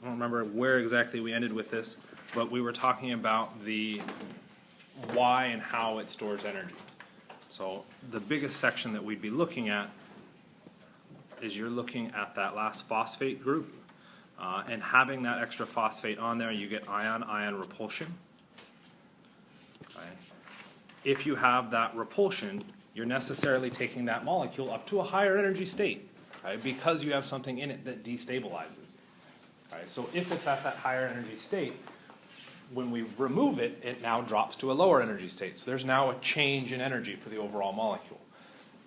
don't remember where exactly we ended with this, but we were talking about the why and how it stores energy. So the biggest section that we'd be looking at is you're looking at that last phosphate group, and having that extra phosphate on there, you get ion-ion repulsion. Okay. If you have that repulsion, you're necessarily taking that molecule up to a higher energy state, right, because you have something in it that destabilizes. Right. So if it's at that higher energy state, when we remove it, it now drops to a lower energy state. So there's now a change in energy for the overall molecule.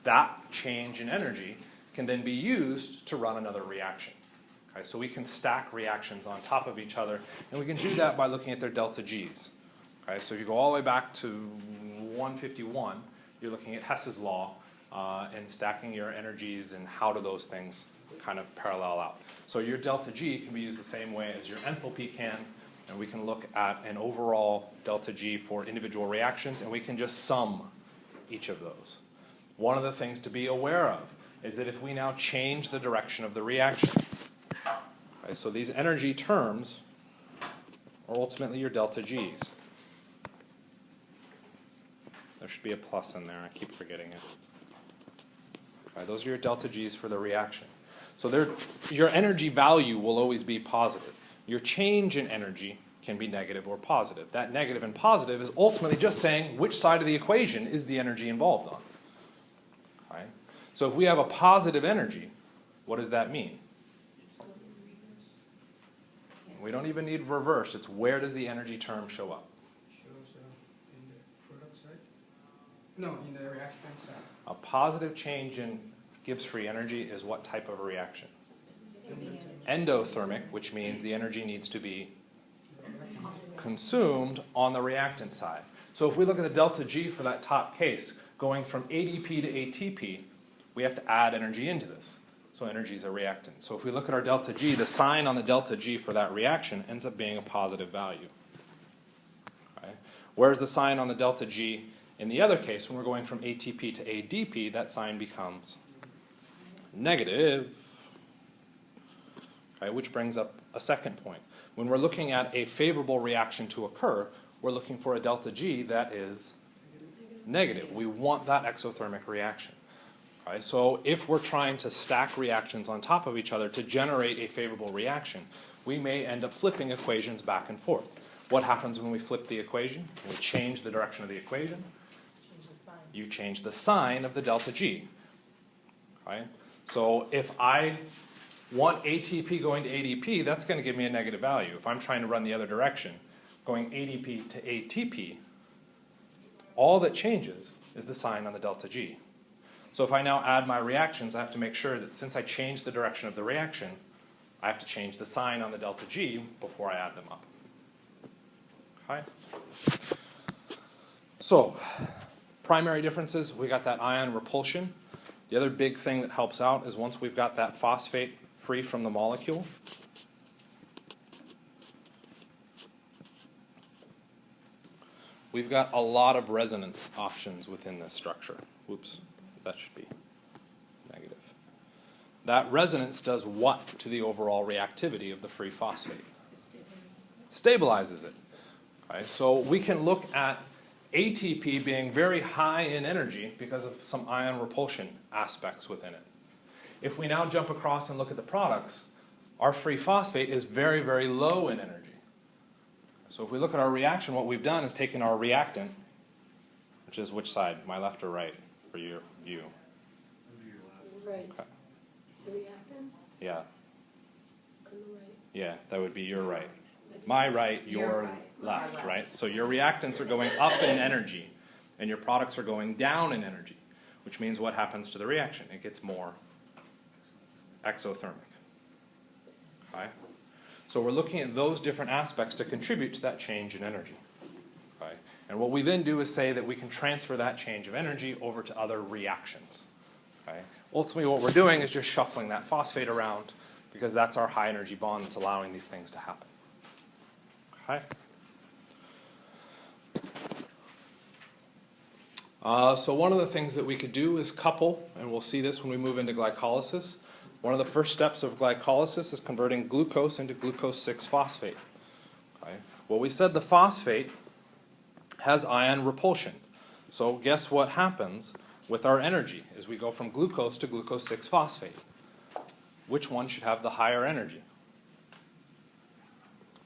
That change in energy can then be used to run another reaction. Okay, so we can stack reactions on top of each other, and we can do that by looking at their delta Gs. Okay, so if you go all the way back to 151, you're looking at Hess's law and stacking your energies and how do those things kind of parallel out. So your delta G can be used the same way as your enthalpy can, and we can look at an overall delta G for individual reactions, and we can just sum each of those. One of the things to be aware of is that if we now change the direction of the reaction, okay, so these energy terms are ultimately your delta Gs. There should be a plus in there, I keep forgetting it. Okay, those are your delta Gs for the reaction. So your energy value will always be positive. Your change in energy can be negative or positive. That negative and positive is ultimately just saying which side of the equation is the energy involved on. Okay? So if we have a positive energy, what does that mean? We don't even need reverse. It's where does the energy term show up? Shows in the product side? No, in the reactant side. A positive change in Gibbs free energy is what type of a reaction? Endothermic, which means the energy needs to be consumed on the reactant side. So if we look at the delta G for that top case, going from ADP to ATP, we have to add energy into this. So energy is a reactant. So if we look at our delta G, the sign on the delta G for that reaction ends up being a positive value. Okay. Whereas the sign on the delta G in the other case, when we're going from ATP to ADP, that sign becomes negative. Okay, which brings up a second point. When we're looking at a favorable reaction to occur, we're looking for a delta G that is negative. We want that exothermic reaction. Okay, so if we're trying to stack reactions on top of each other to generate a favorable reaction, we may end up flipping equations back and forth. What happens when we flip the equation? We change the direction of the equation. You change the sign of the delta G. Okay? So if I want ATP going to ADP, that's going to give me a negative value. If I'm trying to run the other direction, going ADP to ATP, all that changes is the sign on the delta G. So if I now add my reactions, I have to make sure that since I changed the direction of the reaction, I have to change the sign on the delta G before I add them up. Okay? So, primary differences, we got that ion repulsion. The other big thing that helps out is once we've got that phosphate free from the molecule, we've got a lot of resonance options within this structure. Whoops, that should be negative. That resonance does what to the overall reactivity of the free phosphate? Stabilizes it. Okay, so we can look at ATP being very high in energy because of some ion repulsion aspects within it. If we now jump across and look at the products, our free phosphate is very, very low in energy. So if we look at our reaction, what we've done is taken our reactant, which is which side, my left or right for you? Right. Okay. The reactants? Yeah. On the right. Yeah, that would be your right. My right, your right. left, My right? So your reactants are going up in energy, and your products are going down in energy, which means what happens to the reaction? It gets more exothermic. Okay? So we're looking at those different aspects to contribute to that change in energy. Okay? And what we then do is say that we can transfer that change of energy over to other reactions. Okay? Ultimately, what we're doing is just shuffling that phosphate around because that's our high energy bond that's allowing these things to happen. Okay? So one of the things that we could do is couple, and we'll see this when we move into glycolysis. One of the first steps of glycolysis is converting glucose into glucose 6-phosphate. Okay. Well, we said the phosphate has ion repulsion. So guess what happens with our energy is we go from glucose to glucose 6-phosphate. Which one should have the higher energy?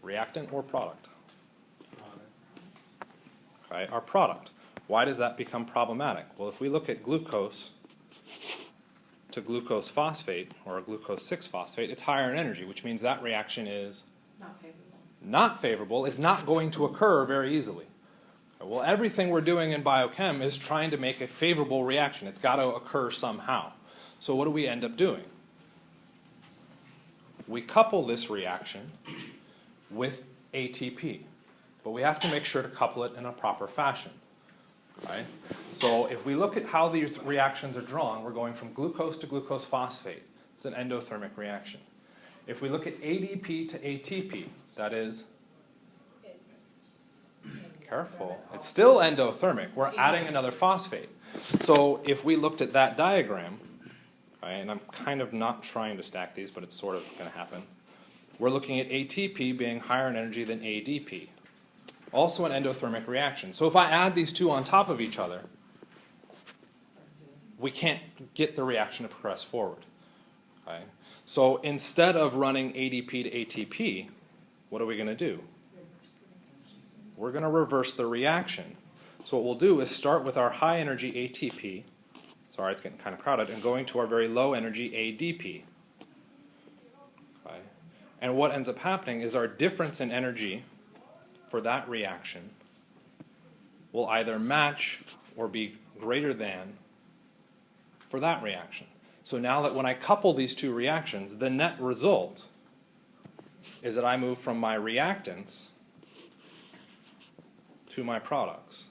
Reactant or product? Okay, our product. Why does that become problematic? Well, if we look at glucose to glucose phosphate, or a glucose 6-phosphate, it's higher in energy, which means that reaction is Not favorable. not favorable. It's not going to occur very easily. Well, everything we're doing in biochem is trying to make a favorable reaction. It's got to occur somehow. So what do we end up doing? We couple this reaction with ATP, but we have to make sure to couple it in a proper fashion. Right? So if we look at how these reactions are drawn, we're going from glucose to glucose phosphate. It's an endothermic reaction. If we look at ADP to ATP, that is, careful, it's still endothermic. We're adding another phosphate. So if we looked at that diagram, right, and I'm kind of not trying to stack these, but it's sort of going to happen. We're looking at ATP being higher in energy than ADP. Also an endothermic reaction. So if I add these two on top of each other, we can't get the reaction to progress forward. Okay? So instead of running ADP to ATP, what are we going to do? We're going to reverse the reaction. So what we'll do is start with our high energy ATP, sorry, it's getting kind of crowded, and going to our very low energy ADP. Okay? And what ends up happening is our difference in energy for that reaction will either match or be greater than for that reaction. So now that when I couple these two reactions, the net result is that I move from my reactants to my products.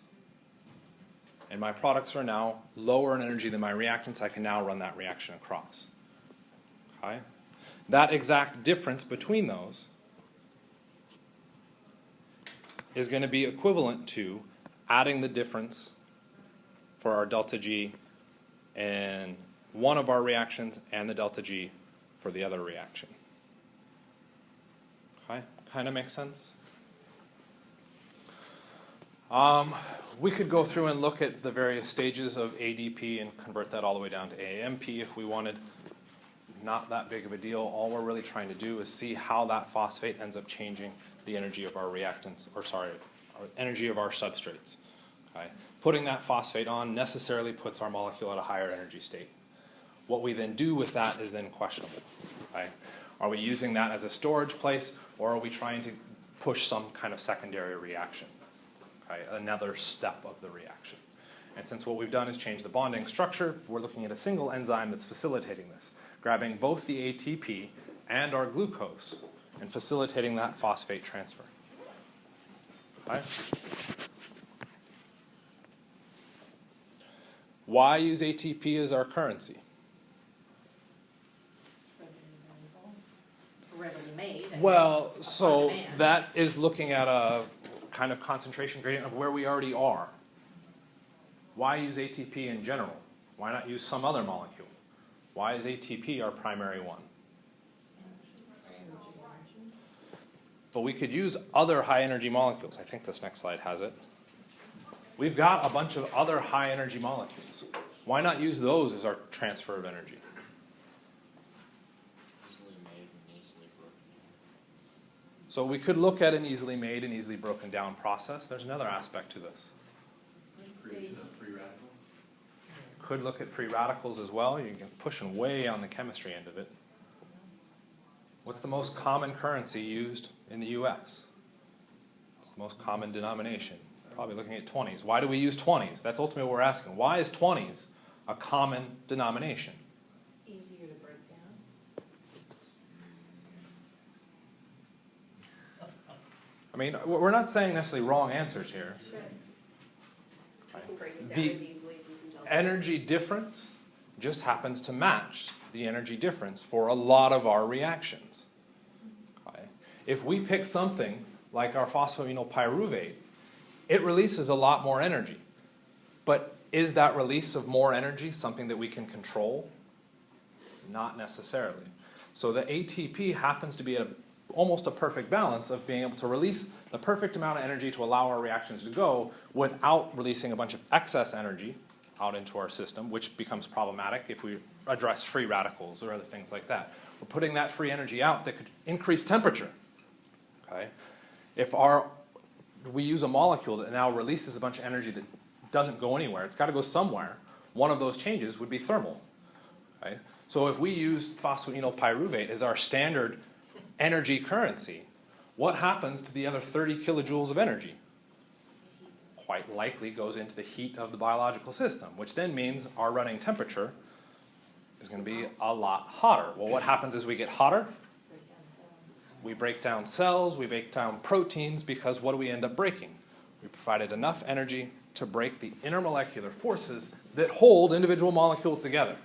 And my products are now lower in energy than my reactants. I can now run that reaction across. Okay? That exact difference between those is going to be equivalent to adding the difference for our delta G in one of our reactions and the delta G for the other reaction. Okay? Kind of makes sense? We could go through and look at the various stages of ADP and convert that all the way down to AMP if we wanted. Not that big of a deal. All we're really trying to do is see how that phosphate ends up changing the energy of our reactants, or sorry, our energy of our substrates. Okay? Putting that phosphate on necessarily puts our molecule at a higher energy state. What we then do with that is then questionable. Okay? Are we using that as a storage place, or are we trying to push some kind of secondary reaction? Okay? Another step of the reaction. And since what we've done is change the bonding structure, we're looking at a single enzyme that's facilitating this, grabbing both the ATP and our glucose and facilitating that phosphate transfer. Okay? Why use ATP as our currency? Readily made. I Well, guess, so on demand. that is looking at a kind of concentration gradient of where we already are. Why use ATP in general? Why not use some other molecule? Why is ATP our primary one? But we could use other high energy molecules. I think this next slide has it. We've got a bunch of other high energy molecules. Why not use those as our transfer of energy? Easily made and easily broken down. So we could look at an easily made and easily broken down process. There's another aspect to this. Creation of free radicals. Could look at free radicals as well. You can pushing way on the chemistry end of it. What's the most common currency used in the US? It's the most common denomination. Probably looking at 20s. Why do we use 20s? That's ultimately what we're asking. Why is 20s a common denomination? It's easier to break down. I mean, we're not saying necessarily wrong answers here. Sure. I can break it down The as easily as you can tell. energy difference just happens to match the energy difference for a lot of our reactions. Okay? If we pick something like our phosphoenol pyruvate, it releases a lot more energy. But is that release of more energy something that we can control? Not necessarily. So the ATP happens to be at almost a perfect balance of being able to release the perfect amount of energy to allow our reactions to go without releasing a bunch of excess energy out into our system, which becomes problematic if we address free radicals or other things like that. We're putting that free energy out that could increase temperature. Okay? If we use a molecule that now releases a bunch of energy that doesn't go anywhere, it's got to go somewhere, one of those changes would be thermal. Okay? So if we use phosphoenol pyruvate as our standard energy currency, what happens to the other 30 kilojoules of energy? Quite likely goes into the heat of the biological system, which then means our running temperature is going to be a lot hotter. Well, what happens as we get hotter? We break down cells, we break down proteins, because what do we end up breaking? We provided enough energy to break the intermolecular forces that hold individual molecules together.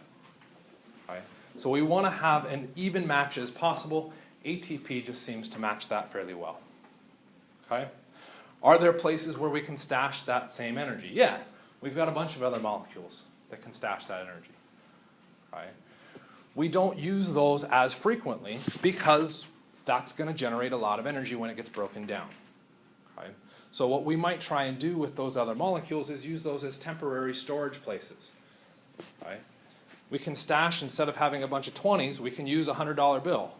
Okay? So we want to have an even match as possible. ATP just seems to match that fairly well. Okay? Are there places where we can stash that same energy? Yeah, we've got a bunch of other molecules that can stash that energy. Okay? We don't use those as frequently because that's going to generate a lot of energy when it gets broken down. Okay? So what we might try and do with those other molecules is use those as temporary storage places. Okay? We can stash, instead of having a bunch of 20s, we can use a $100 bill.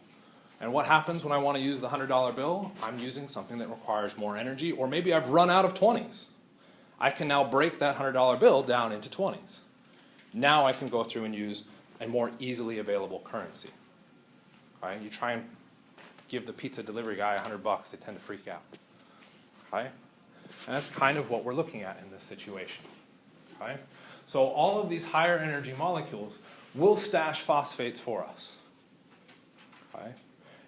And what happens when I want to use the $100 bill? I'm using something that requires more energy, or maybe I've run out of 20s. I can now break that $100 bill down into 20s. Now I can go through and use a more easily available currency. Okay? You try and give the pizza delivery guy $100, they tend to freak out. Okay? And that's kind of what we're looking at in this situation. Okay? So all of these higher energy molecules will stash phosphates for us. Okay?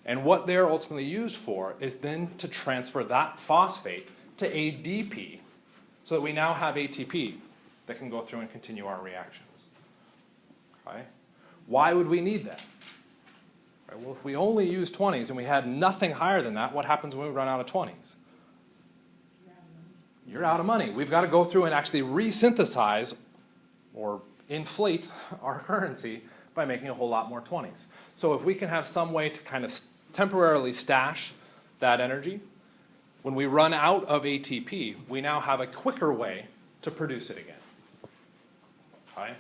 And what they're ultimately used for is then to transfer that phosphate to ADP, so that we now have ATP that can go through and continue our reactions. Okay? Why would we need that? Right, well, if we only use 20s and we had nothing higher than that, what happens when we run out of 20s? You're out of money. We've got to go through and actually resynthesize or inflate our currency by making a whole lot more 20s. So if we can have some way to kind of temporarily stash that energy, when we run out of ATP, we now have a quicker way to produce it again. Okay?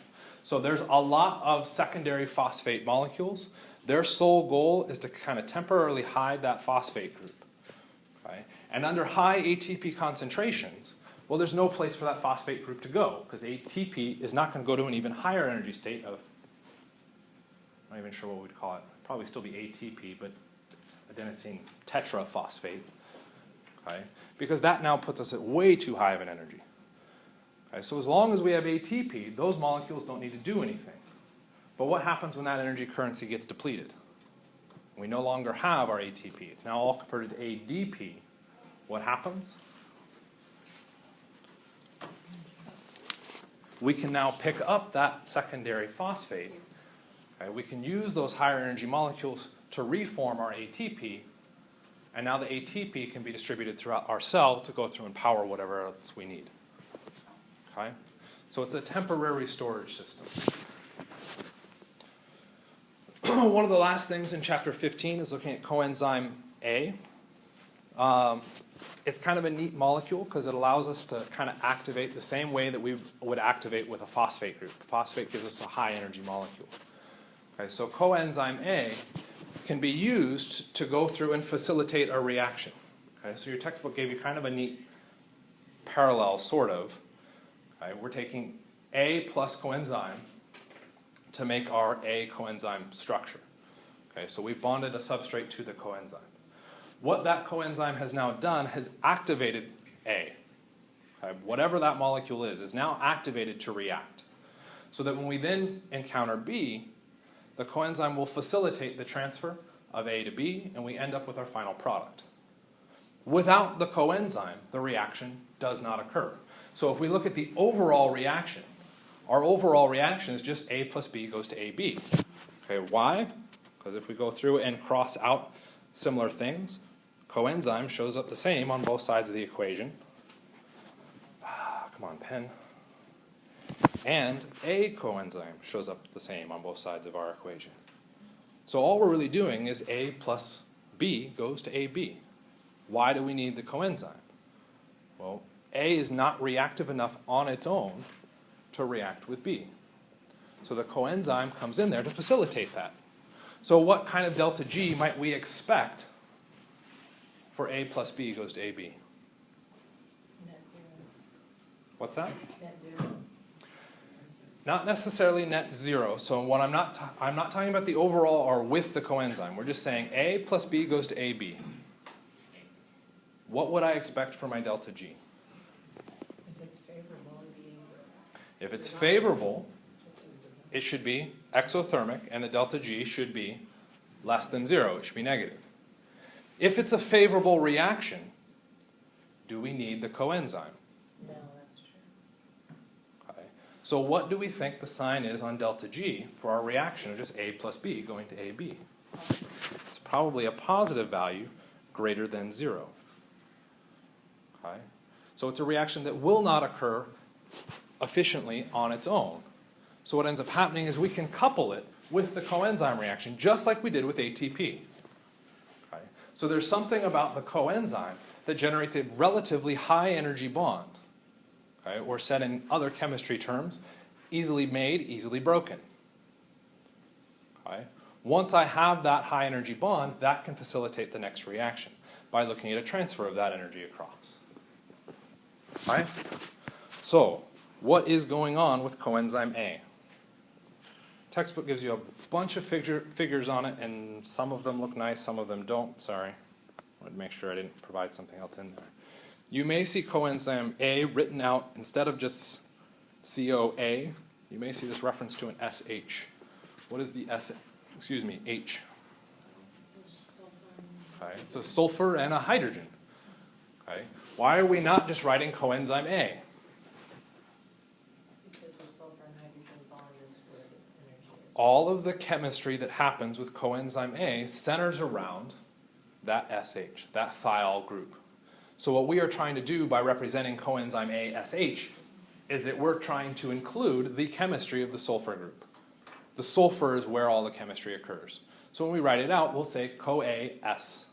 So there's a lot of secondary phosphate molecules. Their sole goal is to kind of temporarily hide that phosphate group. Okay? And under high ATP concentrations, well, there's no place for that phosphate group to go, because ATP is not going to go to an even higher energy state of, I'm not even sure what we'd call it, probably still be ATP, but adenosine tetraphosphate, okay? Because that now puts us at way too high of an energy. Okay? So as long as we have ATP, those molecules don't need to do anything. But what happens when that energy currency gets depleted? We no longer have our ATP. It's now all converted to ADP. What happens? We can now pick up that secondary phosphate. Okay? We can use those higher energy molecules to reform our ATP, and now the ATP can be distributed throughout our cell to go through and power whatever else we need. Okay? So it's a temporary storage system. One of the last things in chapter 15 is looking at coenzyme A. It's kind of a neat molecule because it allows us to kind of activate the same way that we would activate with a phosphate group. Phosphate gives us a high energy molecule. Okay, so coenzyme A can be used to go through and facilitate a reaction. Okay, so your textbook gave you kind of a neat parallel, sort of. Okay, we're taking A plus coenzyme to make our A coenzyme structure. Okay, so we've bonded a substrate to the coenzyme. What that coenzyme has now done has activated A. Okay, whatever that molecule is now activated to react. So that when we then encounter B, the coenzyme will facilitate the transfer of A to B, and we end up with our final product. Without the coenzyme, the reaction does not occur. So if we look at the overall reaction, our overall reaction is just A plus B goes to AB. Okay, why? Because if we go through and cross out similar things, coenzyme shows up the same on both sides of the equation. Come on, pen. And A coenzyme shows up the same on both sides of our equation. So all we're really doing is A plus B goes to AB. Why do we need the coenzyme? Well, A is not reactive enough on its own to react with B. So the coenzyme comes in there to facilitate that. So what kind of delta G might we expect for A plus B goes to AB? Net zero. What's that? Net zero. Not necessarily net zero. So what I'm not talking about the overall or with the coenzyme. We're just saying A plus B goes to AB. What would I expect for my delta G? If it's favorable, it'd be. If it's favorable, it should be exothermic, and the delta G should be less than 0. It should be negative. If it's a favorable reaction, do we need the coenzyme? No, that's true. Okay. So what do we think the sign is on delta G for our reaction of just A plus B going to AB? It's probably a positive value greater than 0. Okay. So it's a reaction that will not occur efficiently on its own. So what ends up happening is we can couple it with the coenzyme reaction, just like we did with ATP. Okay. So there's something about the coenzyme that generates a relatively high energy bond. Okay. Or said in other chemistry terms, easily made, easily broken. Okay. Once I have that high energy bond, that can facilitate the next reaction by looking at a transfer of that energy across. Okay. So what is going on with coenzyme A? Textbook gives you a bunch of figures on it, and some of them look nice, some of them don't. Sorry. I wanted to make sure I didn't provide something else in there. You may see coenzyme A written out instead of just COA. You may see this reference to an SH. What is the S? Excuse me, H. Okay. It's a sulfur and a hydrogen. Okay. Why are we not just writing coenzyme A? Because the sulfur and hydrogen bond is where the energy is. All of the chemistry that happens with coenzyme A centers around that SH, that thiol group. So what we are trying to do by representing coenzyme A SH is that we're trying to include the chemistry of the sulfur group. The sulfur is where all the chemistry occurs. So when we write it out, we'll say CoA-S,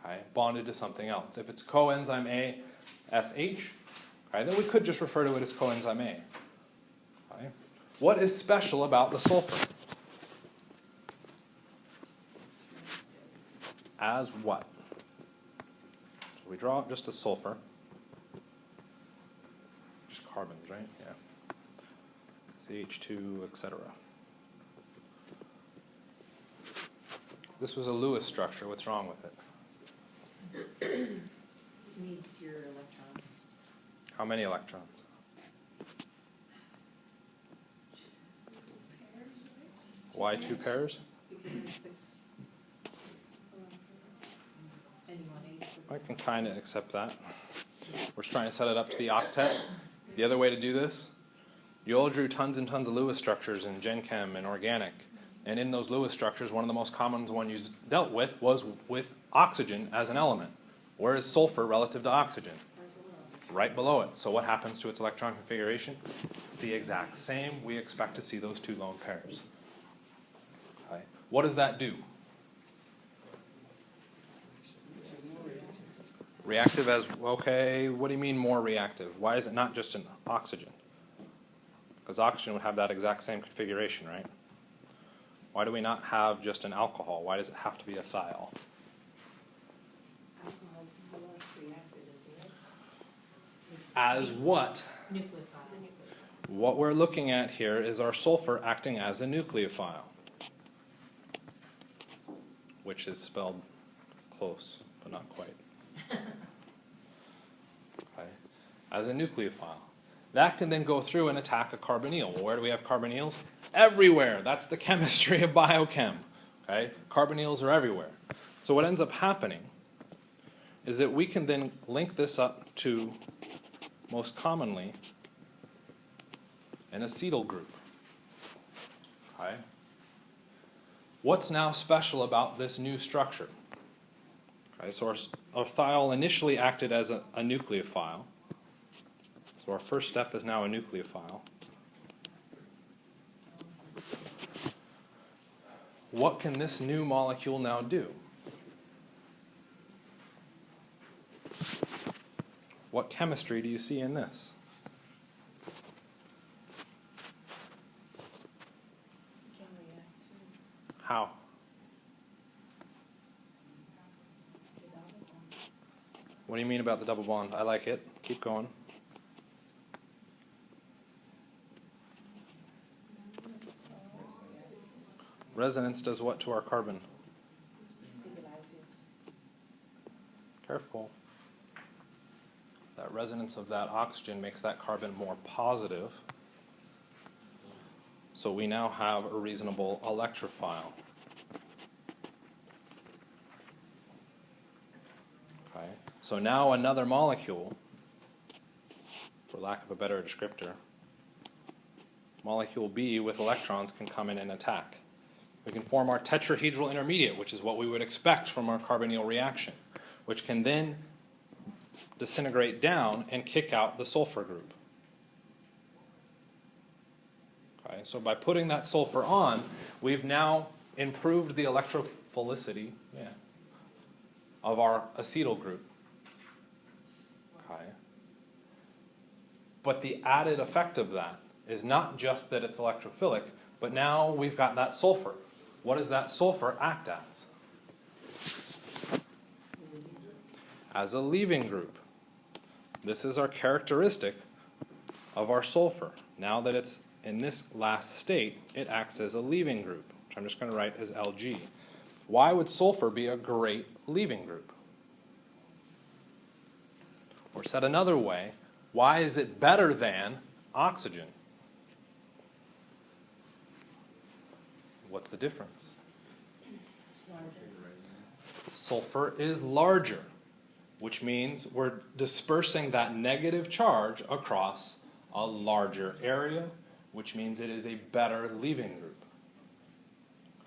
okay, bonded to something else. If it's coenzyme A SH, okay, then we could just refer to it as coenzyme A. Okay. What is special about the sulfur? As what? So we draw just a sulfur. Just carbons, right? Yeah. CH2, etc. This was a Lewis structure. What's wrong with it? It needs your electrons. How many electrons? Why 2 pairs? Because it's 6. Anyone, 8. I can kind of accept that. We're trying to set it up to the octet. The other way to do this, you all drew tons and tons of Lewis structures in Gen Chem and organic. And in those Lewis structures, one of the most common ones you dealt with was with oxygen as an element. Where is sulfur relative to oxygen? Right below it. So what happens to its electron configuration? The exact same. We expect to see those 2 lone pairs. Okay. What does that do? Reactive as, okay, what do you mean more reactive? Why is it not just an oxygen? Because oxygen would have that exact same configuration, right? Why do we not have just an alcohol? Why does it have to be a thiol? Alcohol is less reactive, isn't it? As what? Nucleophile. What we're looking at here is our sulfur acting as a nucleophile, which is spelled close, but not quite. Okay. As a nucleophile. That can then go through and attack a carbonyl. Well, where do we have carbonyls? Everywhere. That's the chemistry of biochem. Okay? Carbonyls are everywhere. So what ends up happening is that we can then link this up to, most commonly, an acetyl group. Okay? What's now special about this new structure? Okay, so our thiol initially acted as a nucleophile. So our first step is now a nucleophile. what can this new molecule now do? What chemistry do you see in this? Can react to How? the double bond. What do you mean about the double bond? I like it. Keep going. Resonance does what to our carbon? Stabilizes. Careful. That resonance of that oxygen makes that carbon more positive. So we now have a reasonable electrophile. Okay. So now another molecule, for lack of a better descriptor, molecule B with electrons can come in and attack. We can form our tetrahedral intermediate, which is what we would expect from our carbonyl reaction, which can then disintegrate down and kick out the sulfur group. Okay, so by putting that sulfur on, we've now improved the electrophilicity of our acetyl group. Okay. But the added effect of that is not just that it's electrophilic, but now we've got that sulfur. What does that sulfur act as? As a leaving group. This is our characteristic of our sulfur. Now that it's in this last state, it acts as a leaving group, which I'm just going to write as Lg. Why would sulfur be a great leaving group? Or said another way, why is it better than oxygen? What's the difference? Sulfur is larger, which means we're dispersing that negative charge across a larger area, which means it is a better leaving group.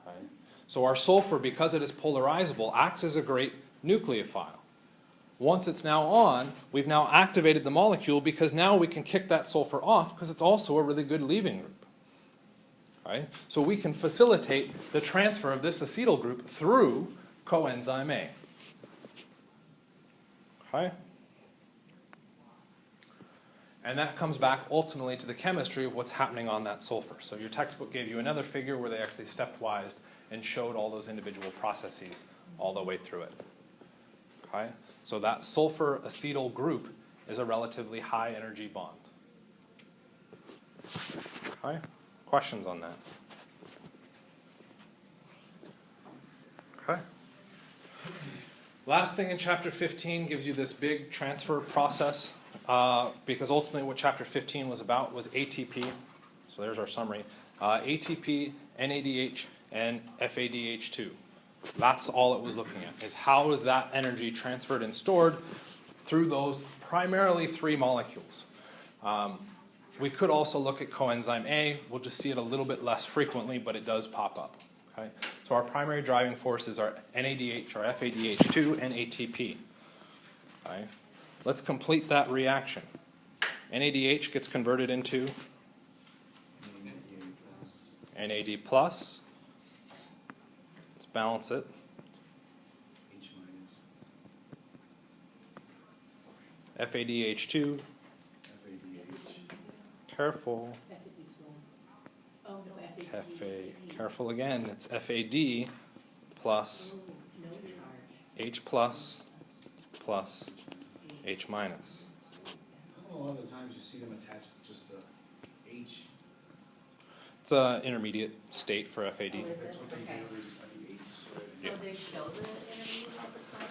Okay? So our sulfur, because it is polarizable, acts as a great nucleophile. Once it's now on, we've now activated the molecule because now we can kick that sulfur off because it's also a really good leaving group. Right? So we can facilitate the transfer of this acetyl group through coenzyme A. Okay? And that comes back ultimately to the chemistry of what's happening on that sulfur. So your textbook gave you another figure where they actually stepwise and showed all those individual processes all the way through it. Okay? So that sulfur acetyl group is a relatively high energy bond. Okay? Questions on that? Okay. Last thing in chapter 15 gives you this big transfer process because ultimately what chapter 15 was about was ATP. So there's our summary. ATP, NADH, and FADH2. That's all it was looking at, is how is that energy transferred and stored through those primarily three molecules. We could also look at coenzyme A. We'll just see it a little bit less frequently, but it does pop up. Okay? So our primary driving forces are NADH, or FADH2, and ATP. Okay? Let's complete that reaction. NADH gets converted into NAD+. Let's balance it. FADH2. Careful. Oh, no, Careful again. It's FAD plus no charge. H plus plus H minus. A lot of the times you see them attached to just the H. It's an intermediate state for FAD. Oh, is it? That's what they Okay. do, is I think H. So they show the intermediate all the time?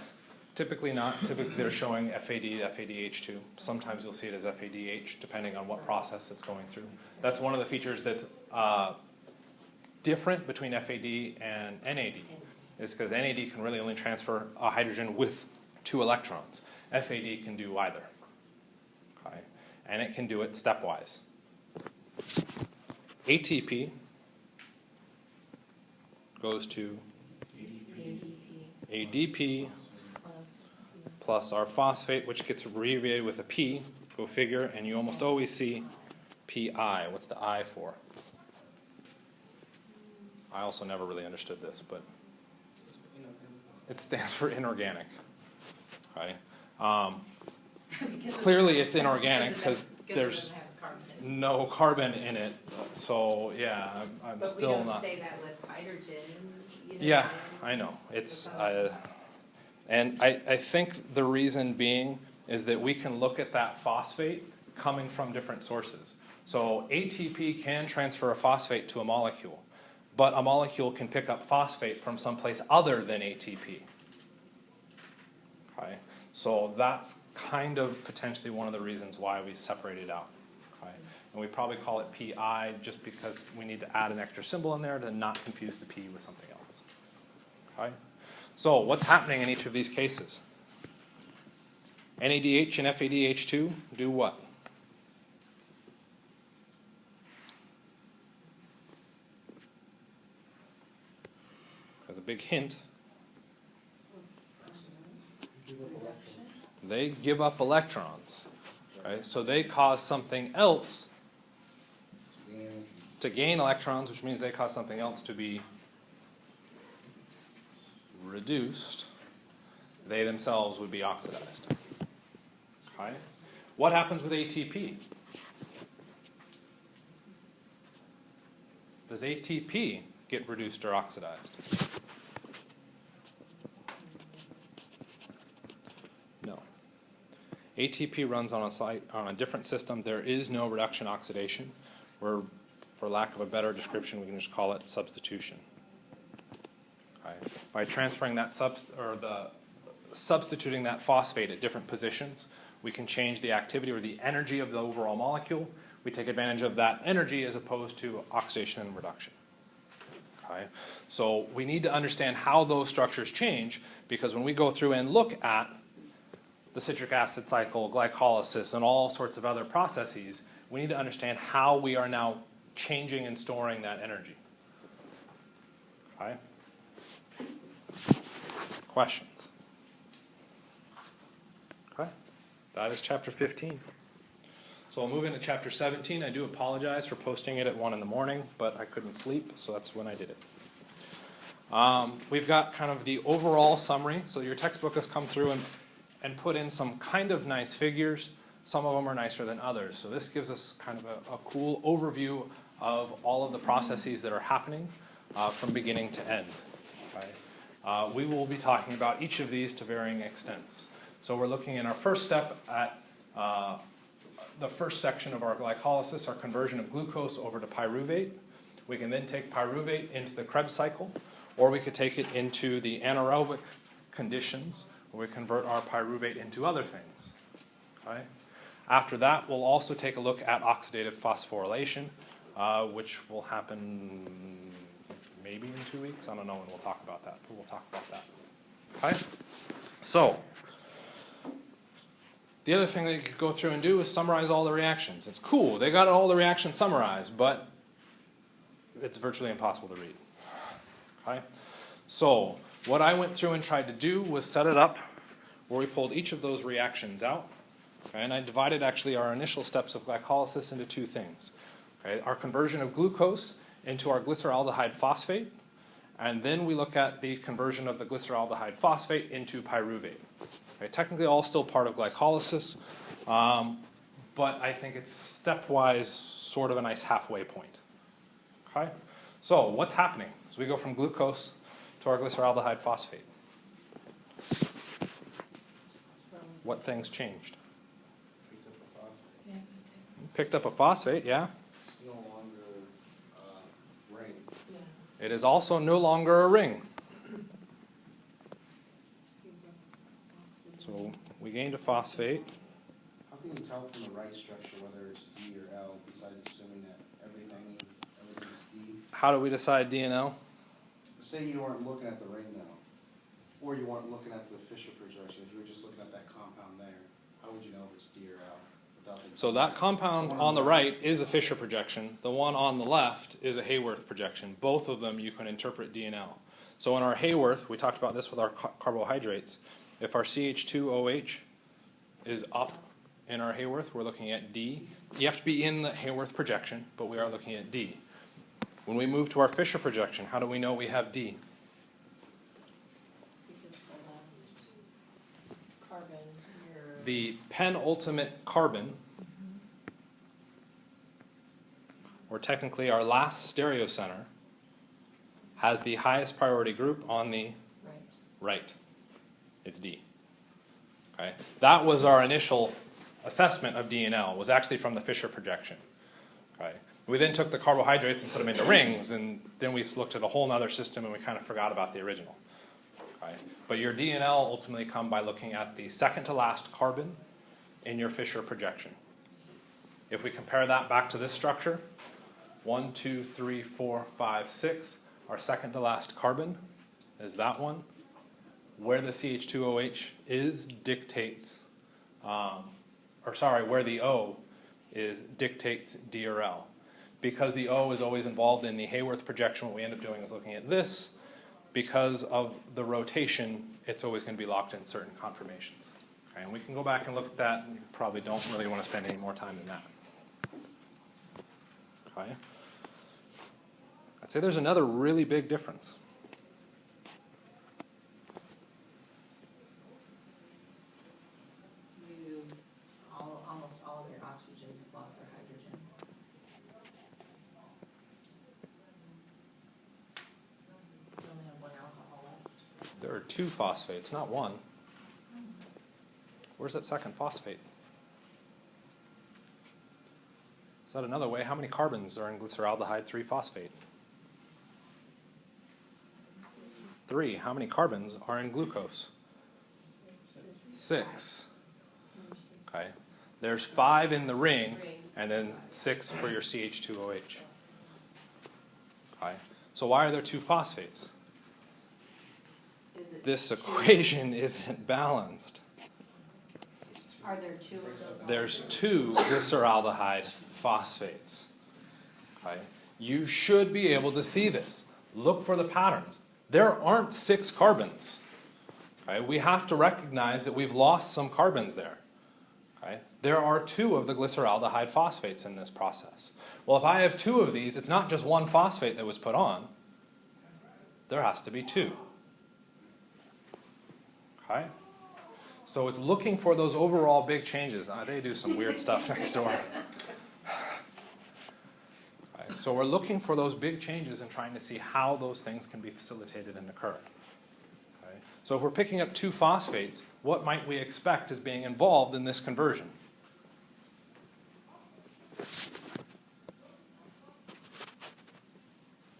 Typically not. Typically they're showing FAD, FADH2. Sometimes you'll see it as FADH, depending on what process it's going through. That's one of the features that's different between FAD and NAD, is because NAD can really only transfer a hydrogen with 2 electrons. FAD can do either. Okay? And it can do it stepwise. ATP goes to ADP plus our phosphate, which gets abbreviated with a P, go figure, and you almost always see PI. What's the I for? I also never really understood this, but Inorganic. it stands for inorganic. Okay. Because Clearly it's inorganic because it there's doesn't have carbon in it. no carbon in it. So yeah, I'm But we still don't not. say that with hydrogen, you know. Yeah, I know. It's and I think the reason being is that we can look at that phosphate coming from different sources. So ATP can transfer a phosphate to a molecule, but a molecule can pick up phosphate from someplace other than ATP. Okay, so that's kind of potentially one of the reasons why we separate it out. Okay, and we probably call it PI just because we need to add an extra symbol in there to not confuse the P with something else. Okay, so what's happening in each of these cases? NADH and FADH2 do what? As a big hint, they give up electrons. Right? So they cause something else to gain electrons, which means they cause something else to be reduced. They themselves would be oxidized. Okay? What happens with ATP? Does ATP get reduced or oxidized? No. ATP runs on a different system. There is no reduction oxidation. For lack of a better description, we can just call it substitution. Okay. By transferring that substituting that phosphate at different positions, we can change the activity or the energy of the overall molecule. We take advantage of that energy as opposed to oxidation and reduction. Okay? So we need to understand how those structures change, because when we go through and look at the citric acid cycle, glycolysis, and all sorts of other processes, we need to understand how we are now changing and storing that energy. Okay? Questions? Okay. That is chapter 15. So we'll move into chapter 17. I do apologize for posting it at 1 in the morning, but I couldn't sleep, so that's when I did it. We've got kind of the overall summary. So your textbook has come through and put in some kind of nice figures. Some of them are nicer than others. So this gives us kind of a cool overview of all of the processes that are happening from beginning to end. Okay? We will be talking about each of these to varying extents. So we're looking in our first step at the first section of our glycolysis, our conversion of glucose over to pyruvate. We can then take pyruvate into the Krebs cycle, or we could take it into the anaerobic conditions, where we convert our pyruvate into other things. Okay? After that, we'll also take a look at oxidative phosphorylation, which will happen maybe in 2 weeks. I don't know when we'll talk about that, but we'll talk about that. Okay? So, the other thing that you could go through and do is summarize all the reactions. It's cool. They got all the reactions summarized, but it's virtually impossible to read. Okay? So, what I went through and tried to do was set it up where we pulled each of those reactions out. Okay? And I divided actually our initial steps of glycolysis into two things. Okay? Our conversion of glucose into our glyceraldehyde phosphate, and then we look at the conversion of the glyceraldehyde phosphate into pyruvate. Okay, technically all still part of glycolysis, but I think it's stepwise sort of a nice halfway point. Okay? So what's happening as we go from glucose to our glyceraldehyde phosphate? What things changed? Picked up a phosphate. Picked up a phosphate, yeah. It's no longer ring. Yeah. It is also no longer a ring. So we gained a phosphate. How can you tell from the right structure whether it's D or L, besides assuming that everything's D? How do we decide D and L? Say you weren't looking at the ring now, or you weren't looking at the Fisher projection. If you were just looking at that compound there, how would you know if it's D or L? So that compound on the right is a Fisher projection. The one on the left is a Hayworth projection. Both of them you can interpret D and L. So in our Hayworth, we talked about this with our carbohydrates. If our CH2OH is up in our Hayworth, we're looking at D. You have to be in the Hayworth projection, but we are looking at D. When we move to our Fisher projection, how do we know we have D? Because the last carbon, you're. The penultimate carbon, or technically our last stereocenter, has the highest priority group on the Right. right. It's D. Okay? That was our initial assessment of D and L, was actually from the Fisher projection. Okay? We then took the carbohydrates and put them into rings, and then we looked at a whole other system and we kind of forgot about the original. Okay? But your D and L ultimately come by looking at the second to last carbon in your Fisher projection. If we compare that back to this structure, 1, 2, 3, 4, 5, 6, our second to last carbon is that one. Where the CH2OH is dictates, where the O is dictates D or L. Because the O is always involved in the Hayworth projection, what we end up doing is looking at this. Because of the rotation, it's always going to be locked in certain conformations. Okay, and we can go back and look at that, and you probably don't really want to spend any more time in that. Okay. I'd say there's another really big difference. Almost all of your oxygens have lost their hydrogen. You only have one alcohol left. There are 2 phosphates, not 1. Where's that second phosphate? Said another way, how many carbons are in glyceraldehyde 3-phosphate? 3. How many carbons are in glucose? 6. Okay. There's 5 in the ring, and then 6 for your CH2OH. Okay. So why are there 2 phosphates? This equation isn't balanced. Are there 2 of those? There's 2 glyceraldehyde phosphates. Okay. You should be able to see this. Look for the patterns. There aren't 6 carbons. Okay. We have to recognize that we've lost some carbons there. Okay. There are 2 of the glyceraldehyde phosphates in this process. Well, if I have 2 of these, it's not just 1 phosphate that was put on. There has to be 2. Okay. So it's looking for those overall big changes. They do some weird stuff next door. Okay. So we're looking for those big changes and trying to see how those things can be facilitated and occur. Okay. So if we're picking up 2 phosphates, what might we expect is being involved in this conversion? Is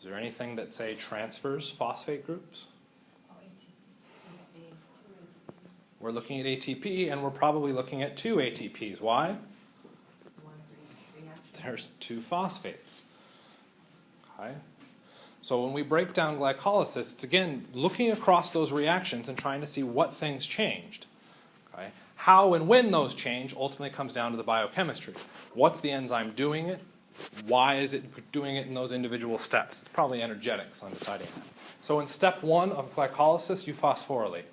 there anything that, say, transfers phosphate groups? We're looking at ATP, and we're probably looking at 2 ATPs. Why? There's 2 phosphates. Okay. So when we break down glycolysis, it's again looking across those reactions and trying to see what things changed. Okay. How and when those change ultimately comes down to the biochemistry. What's the enzyme doing it? Why is it doing it in those individual steps? It's probably energetics on deciding that. So in step 1 of glycolysis, you phosphorylate.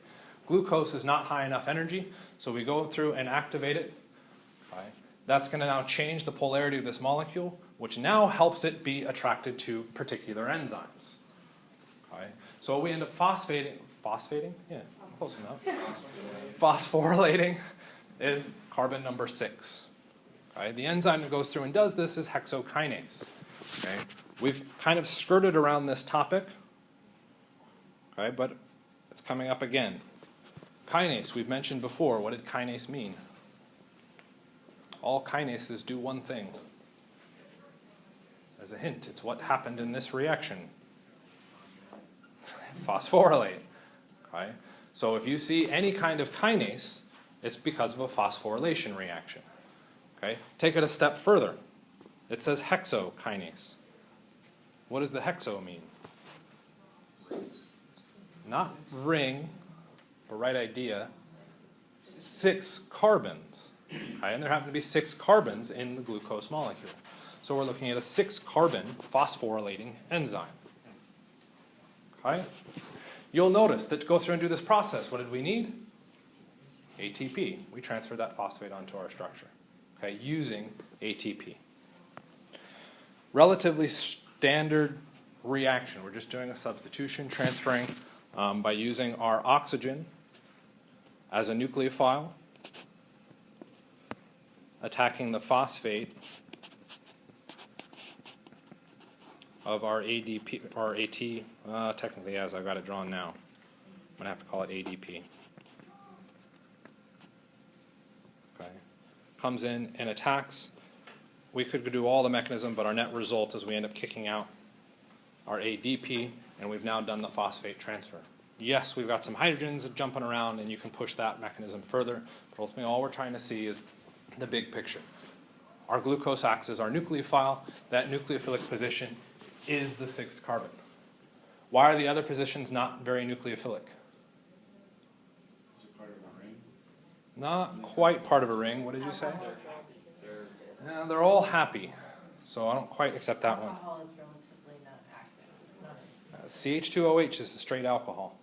Glucose is not high enough energy, so we go through and activate it. Okay. That's going to now change the polarity of this molecule, which now helps it be attracted to particular enzymes. Okay. So we end up phosphating? Yeah, close enough. Phosphorylating is carbon number 6. Okay. The enzyme that goes through and does this is hexokinase. Okay. We've kind of skirted around this topic, okay, but it's coming up again. Kinase, we've mentioned before. What did kinase mean? All kinases do one thing. As a hint, it's what happened in this reaction. Phosphorylate. Okay? So if you see any kind of kinase, it's because of a phosphorylation reaction. Okay? Take it a step further. It says hexokinase. What does the hexo mean? Not ring, or right idea, 6 carbons. Okay? And there happen to be 6 carbons in the glucose molecule. So we're looking at a 6-carbon phosphorylating enzyme. Okay? You'll notice that to go through and do this process, what did we need? ATP. We transferred that phosphate onto our structure, okay, using ATP. Relatively standard reaction. We're just doing a substitution, transferring by using our oxygen as a nucleophile, attacking the phosphate of our ADP, or AT, technically as I've got it drawn now. I'm going to have to call it ADP. Okay. Comes in and attacks. We could do all the mechanism, but our net result is we end up kicking out our ADP, and we've now done the phosphate transfer. Yes, we've got some hydrogens jumping around, and you can push that mechanism further, but ultimately all we're trying to see is the big picture. Our glucose acts as our nucleophile. That nucleophilic position is the 6th carbon. Why are the other positions not very nucleophilic? Is it part of a ring? Not quite part of a ring. What did you say? They're They're all happy, so I don't quite accept that one. Alcohol is relatively not active. It's not. cH2OH is a straight alcohol.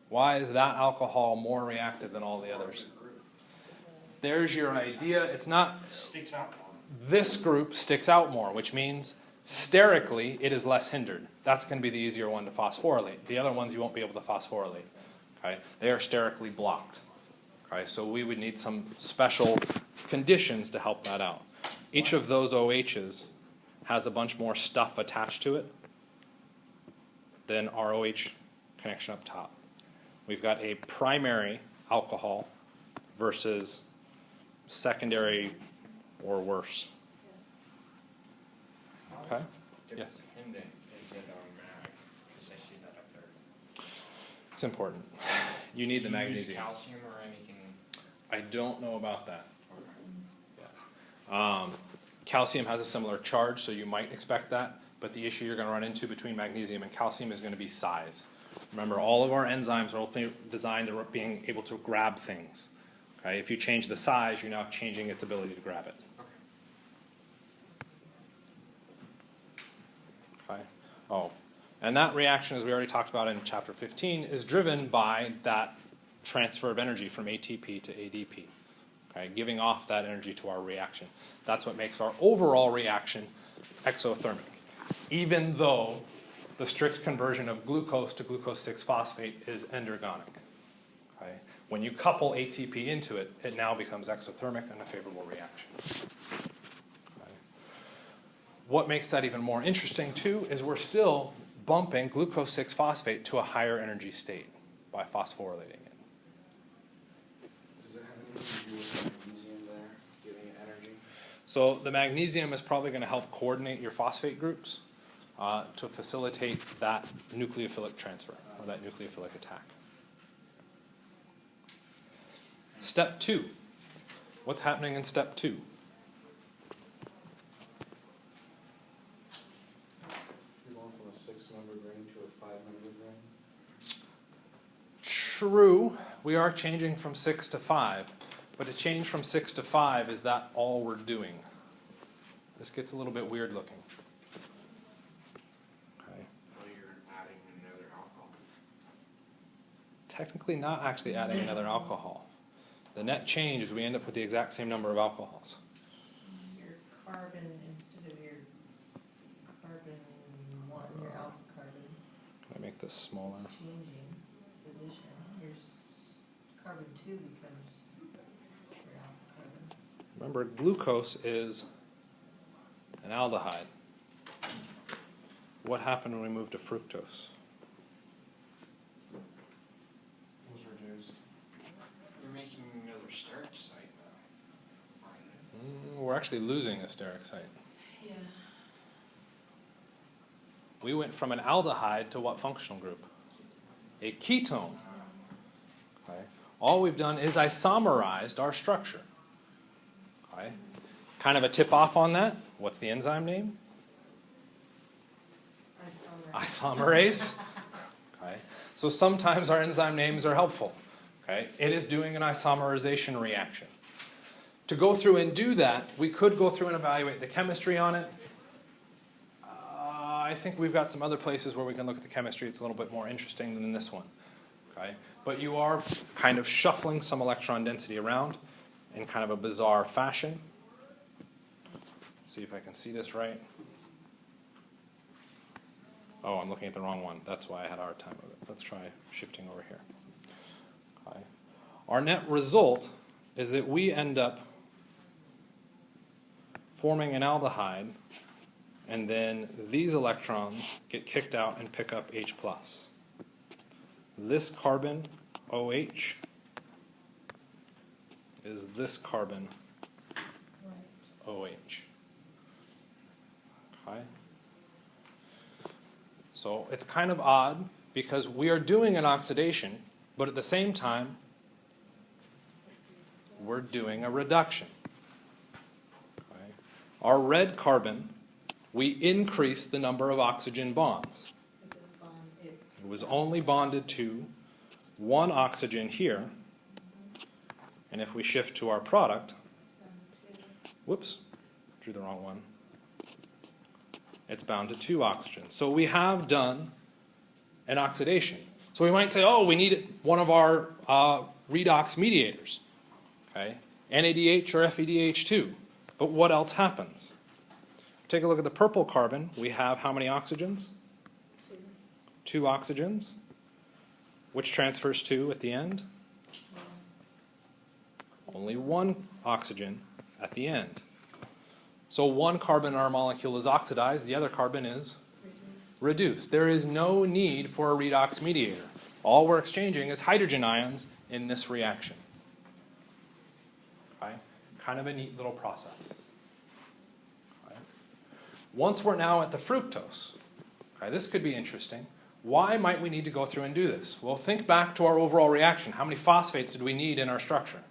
Why is that alcohol more reactive than all the others? There's your idea. It's not. Sticks out more. This group sticks out more, which means sterically it is less hindered. That's going to be the easier one to phosphorylate. The other ones you won't be able to phosphorylate. Okay? They are sterically blocked. Okay? So we would need some special conditions to help that out. Each of those OHs has a bunch more stuff attached to it than our OH connection up top. We've got a primary alcohol versus secondary or worse. Okay? Yes? Dependent is it on mag? Because I see that up there. It's important. You need the Do you use magnesium. calcium or anything? I don't know about that. Okay. Yeah. Calcium has a similar charge, so you might expect that, but the issue you're going to run into between magnesium and calcium is going to be size. Remember, all of our enzymes are ultimately designed to being able to grab things. Okay? If you change the size, you're now changing its ability to grab it. Okay. Oh, and that reaction, as we already talked about in chapter 15, is driven by that transfer of energy from ATP to ADP. Okay, giving off that energy to our reaction. That's what makes our overall reaction exothermic. Even though the strict conversion of glucose to glucose 6-phosphate is endergonic. Okay? When you couple ATP into it, it now becomes exothermic and a favorable reaction. Okay? What makes that even more interesting, too, is we're still bumping glucose 6-phosphate to a higher energy state by phosphorylating it. Does it have anything to do with magnesium there, giving it energy? So the magnesium is probably going to help coordinate your phosphate groups to facilitate that nucleophilic transfer, or that nucleophilic attack. Step 2. What's happening in step 2? You're going from a 6-membered ring to a 5-membered ring? True, we are changing from 6 to 5, but to change from 6 to 5, is that all we're doing? This gets a little bit weird looking. Okay. Well, you're adding another alcohol. Technically not actually adding another alcohol. The net change is we end up with the exact same number of alcohols. Your carbon instead of your carbon 1, your alpha carbon, Let me make this smaller. is changing position. Your carbon 2 becomes your alpha carbon. Remember, glucose is an aldehyde. What happened when we moved to fructose? Was reduced. You're making another steric site now. We're actually losing a steric site. Yeah. We went from an aldehyde to what functional group? A ketone. Okay. All we've done is isomerized our structure. Okay. Kind of a tip off on that. What's the enzyme name? Isomerase. Okay. So sometimes our enzyme names are helpful. Okay. It is doing an isomerization reaction. To go through and do that, we could go through and evaluate the chemistry on it. I think we've got some other places where we can look at the chemistry. It's a little bit more interesting than this one. Okay. But you are kind of shuffling some electron density around in kind of a bizarre fashion. See if I can see this right. Oh, I'm looking at the wrong one. That's why I had a hard time with it. Let's try shifting over here. Okay. Our net result is that we end up forming an aldehyde, and then these electrons get kicked out and pick up H+. This carbon, OH, is this carbon, OH. Okay. So it's kind of odd because we are doing an oxidation, but at the same time, we're doing a reduction. Okay. Our red carbon, we increase the number of oxygen bonds. It was only bonded to one oxygen here, and if we shift to our product, whoops, drew the wrong one. It's bound to 2 oxygens. So we have done an oxidation. So we might say, oh, we need one of our redox mediators, okay? NADH or FEDH2. But what else happens? Take a look at the purple carbon. We have how many oxygens? 2 oxygens. Which transfers to at the end? Only 1 oxygen at the end. So 1 carbon in our molecule is oxidized, the other carbon is reduced. There is no need for a redox mediator. All we're exchanging is hydrogen ions in this reaction. Okay? Kind of a neat little process. Okay? Once we're now at the fructose, okay, this could be interesting. Why might we need to go through and do this? Well, think back to our overall reaction. How many phosphates did we need in our structure?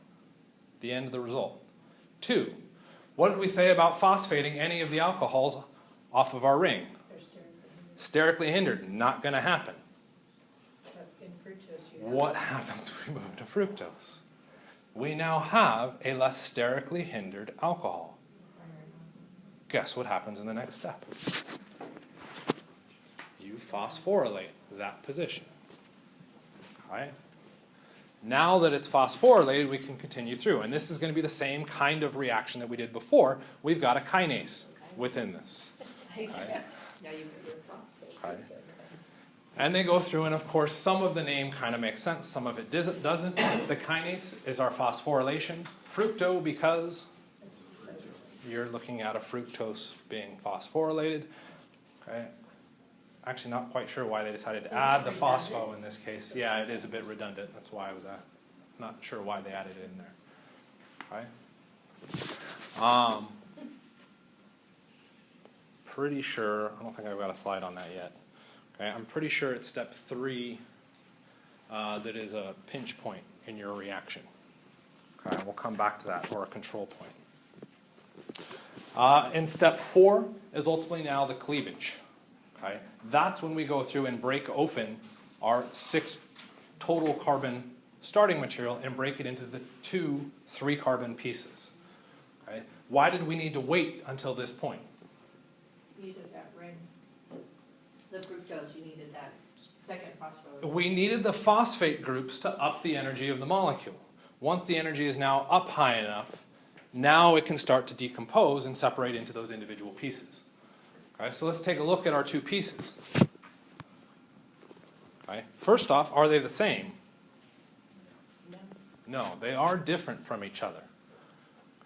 The end of the result. 2. What did we say about phosphating any of the alcohols off of our ring? Sterically hindered. Not going to happen. What happens when we move to fructose? We now have a less sterically hindered alcohol. Guess what happens in the next step? You phosphorylate that position. All right? Now that it's phosphorylated, we can continue through. And this is going to be the same kind of reaction that we did before. We've got a kinase within this. Right? Okay. And they go through, and of course, some of the name kind of makes sense. Some of it doesn't. The kinase is our phosphorylation. Fructo, because you're looking at a fructose being phosphorylated. Okay. Actually, not quite sure why they decided to add the phospho in this case. Yeah, it is a bit redundant. That's why I was not sure why they added it in there. Okay. Pretty sure, I don't think I've got a slide on that yet. Okay, I'm pretty sure it's step 3 that is a pinch point in your reaction. Okay, we'll come back to that, or a control point. And step 4 is ultimately now the cleavage. Okay, that's when we go through and break open our 6 total carbon starting material and break it into the 2 3-carbon pieces. Okay, why did we need to wait until this point? You needed that ring. The fructose, you needed that second phosphorus. We needed the phosphate groups to up the energy of the molecule. Once the energy is now up high enough, now it can start to decompose and separate into those individual pieces. Okay, so let's take a look at our 2 pieces. Okay, first off, are they the same? No, they are different from each other.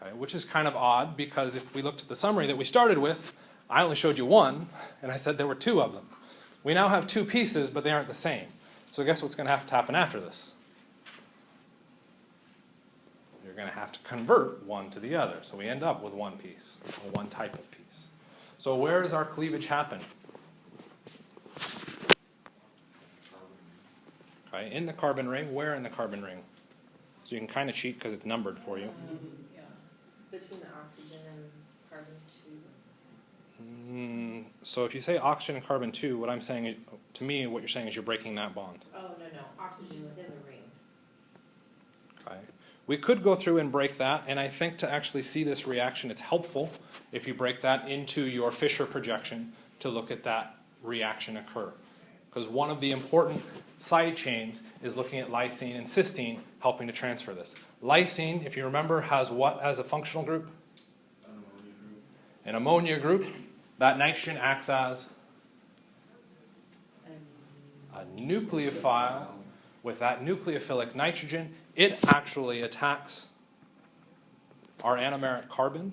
Okay, which is kind of odd because if we looked at the summary that we started with, I only showed you 1, and I said there were 2 of them. We now have 2 pieces, but they aren't the same. So guess what's going to have to happen after this? You're going to have to convert one to the other. So we end up with 1 piece, or 1 type of piece. So where does our cleavage happen? Okay, in the carbon ring. Where in the carbon ring? So you can kind of cheat because it's numbered for you. Yeah, between the oxygen and carbon 2. So if you say oxygen and carbon 2, what I'm saying is, to me, what you're saying is you're breaking that bond. Oh, no, oxygen within the ring. Okay. We could go through and break that, and I think to actually see this reaction, it's helpful if you break that into your Fisher projection to look at that reaction occur. Because one of the important side chains is looking at lysine and cysteine, helping to transfer this. Lysine, if you remember, has what as a functional group? An ammonia group. That nitrogen acts as a nucleophile with that nucleophilic nitrogen. It actually attacks our anomeric carbon,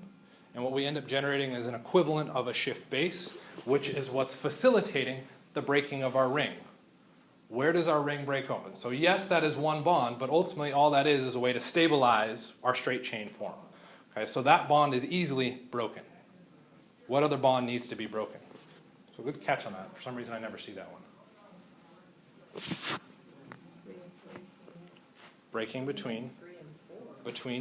and what we end up generating is an equivalent of a Schiff base, which is what's facilitating the breaking of our ring. Where does our ring break open? So yes, that is one bond, but ultimately all that is a way to stabilize our straight chain form. Okay, so that bond is easily broken. What other bond needs to be broken? So good catch on that. For some reason I never see that one. Breaking between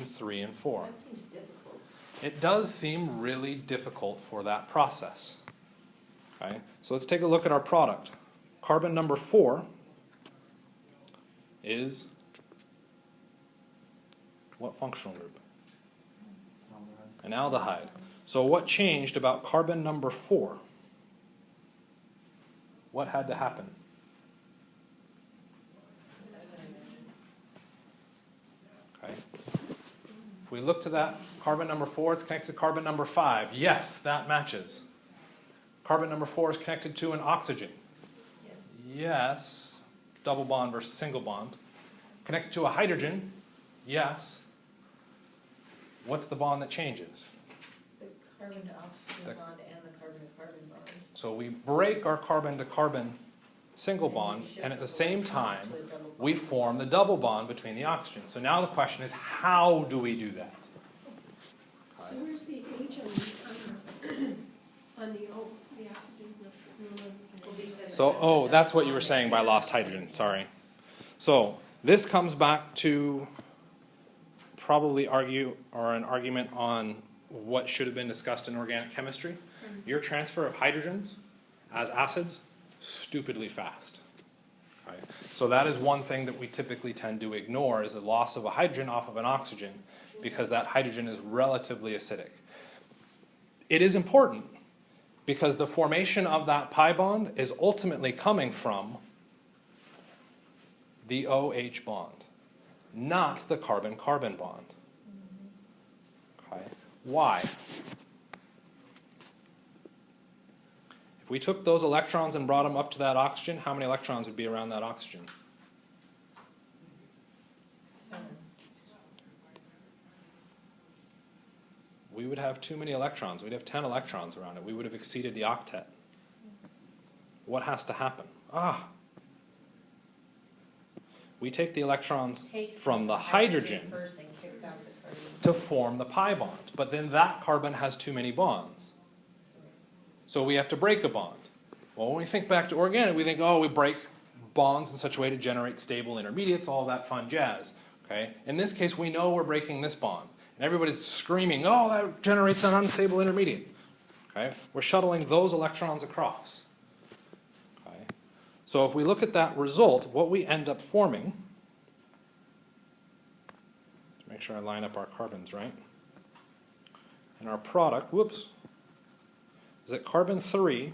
3 and 4. That seems difficult. It does seem really difficult for that process. Okay, so let's take a look at our product. Carbon number 4 is what functional group? An aldehyde. So what changed about carbon number 4? What had to happen? Okay. If we look to that, carbon number 4, it's connected to carbon number 5. Yes, that matches. Carbon number 4 is connected to an oxygen. Yes. Double bond versus single bond. Connected to a hydrogen. Yes. What's the bond that changes? The carbon to oxygen bond and the carbon to carbon bond. So we break our carbon to carbon single bond, and at the same time, we form the double bond between the oxygen. So now the question is, how do we do that? So where's the H on the oxygens? So, that's what you were saying by lost hydrogen, sorry. So this comes back to probably an argument on what should have been discussed in organic chemistry. Your transfer of hydrogens as acids, stupidly fast. Okay. So that is one thing that we typically tend to ignore, is the loss of a hydrogen off of an oxygen, because that hydrogen is relatively acidic. It is important because the formation of that pi bond is ultimately coming from the OH bond, not the carbon-carbon bond. Okay. Why? If we took those electrons and brought them up to that oxygen, how many electrons would be around that oxygen? 7. We would have too many electrons. We'd have 10 electrons around it. We would have exceeded the octet. What has to happen? We take the electrons from the hydrogen first and kicks out the carbon. to form the pi bond. But then that carbon has too many bonds. So we have to break a bond. Well, when we think back to organic, we think, we break bonds in such a way to generate stable intermediates, all that fun jazz. Okay? In this case, we know we're breaking this bond. And everybody's screaming, that generates an unstable intermediate. Okay? We're shuttling those electrons across. Okay? So if we look at that result, what we end up forming, let's make sure I line up our carbons right. And our product, is that carbon 3,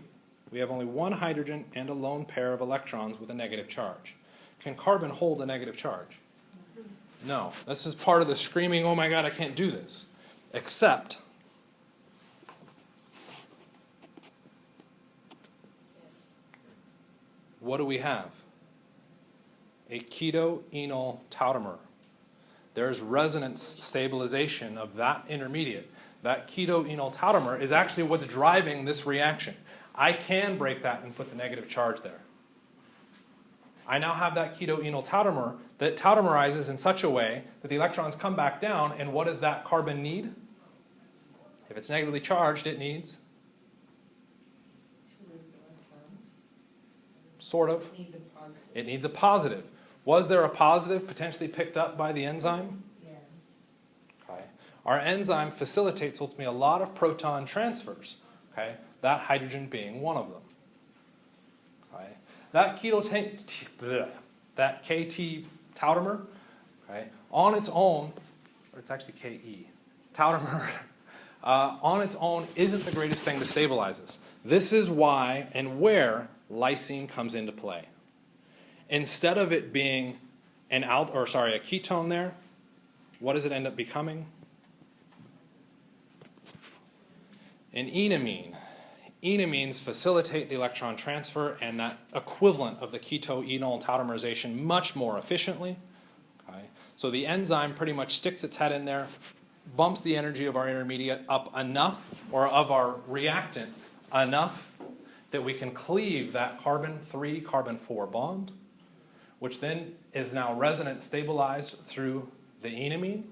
we have only one hydrogen and a lone pair of electrons with a negative charge. Can carbon hold a negative charge? No. This is part of the screaming, oh my God, I can't do this. Except, what do we have? A keto-enol tautomer. There's resonance stabilization of that intermediate. That keto-enol tautomer is actually what's driving this reaction. I can break that and put the negative charge there. I now have that keto-enol tautomer that tautomerizes in such a way that the electrons come back down, and what does that carbon need? If it's negatively charged, it needs? Sort of. It needs a positive. Was there a positive potentially picked up by the enzyme? Yeah. Okay. Our enzyme facilitates ultimately a lot of proton transfers. Okay. That hydrogen being one of them. Okay. That KT tautomer, okay, on its own, or it's actually KE, tautomer, on its own isn't the greatest thing to stabilize us. This is why and where lysine comes into play. Instead of it being a ketone there, what does it end up becoming? An enamine. enamines facilitate the electron transfer and that equivalent of the keto-enol tautomerization much more efficiently. Okay? So the enzyme pretty much sticks its head in there, bumps the energy of our intermediate up enough, or of our reactant enough, that we can cleave that carbon-3, carbon-4 bond, which then is now resonance stabilized through the enamine.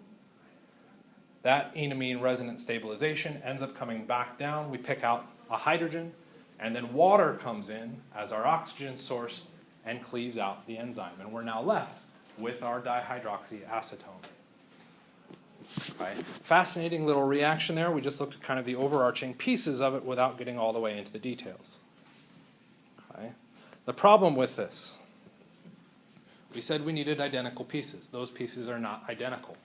That enamine resonance stabilization ends up coming back down. We pick out a hydrogen, and then water comes in as our oxygen source and cleaves out the enzyme. And we're now left with our dihydroxyacetone. Okay. Fascinating little reaction there. We just looked at kind of the overarching pieces of it without getting all the way into the details. Okay. The problem with this, we said we needed identical pieces. Those pieces are not identical.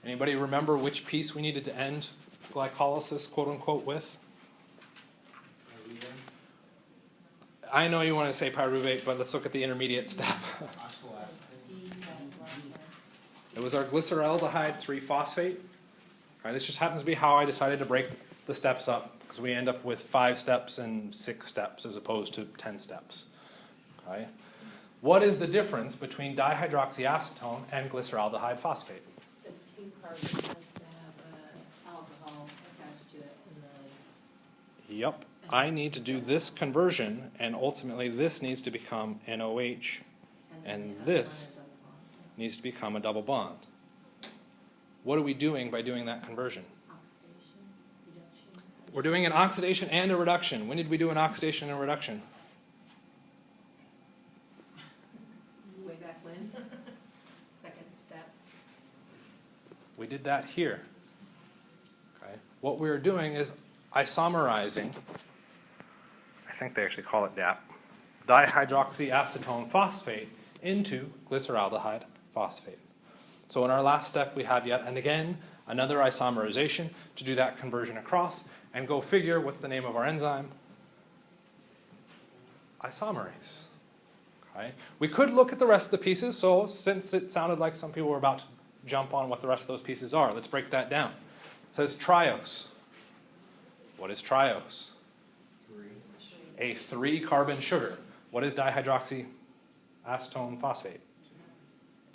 Anybody remember which piece we needed to end glycolysis, quote unquote, with? I know you want to say pyruvate, but let's look at the intermediate step. It was our glyceraldehyde 3-phosphate. This just happens to be how I decided to break the steps up, because we end up with 5 steps and 6 steps as opposed to 10 steps. Okay. What is the difference between dihydroxyacetone and glyceraldehyde phosphate? The 2 carbon has to have alcohol attached to it in the... Yep. I need to do this conversion, and ultimately this needs to become NOH, and this needs to become a double bond. What are we doing by doing that conversion? Oxidation, reduction. We're doing an oxidation and a reduction. When did we do an oxidation and a reduction? Way back when. Second step. We did that here. Okay. What we're doing is isomerizing, I think they actually call it DAP, dihydroxyacetone phosphate into glyceraldehyde phosphate. So in our last step, we have yet and again another isomerization to do that conversion across, and go figure, what's the name of our enzyme? Isomerase. Okay. We could look at the rest of the pieces, so since it sounded like some people were about to jump on what the rest of those pieces are, let's break that down. It says triose. What is triose? A 3-carbon sugar. What is dihydroxyacetone phosphate?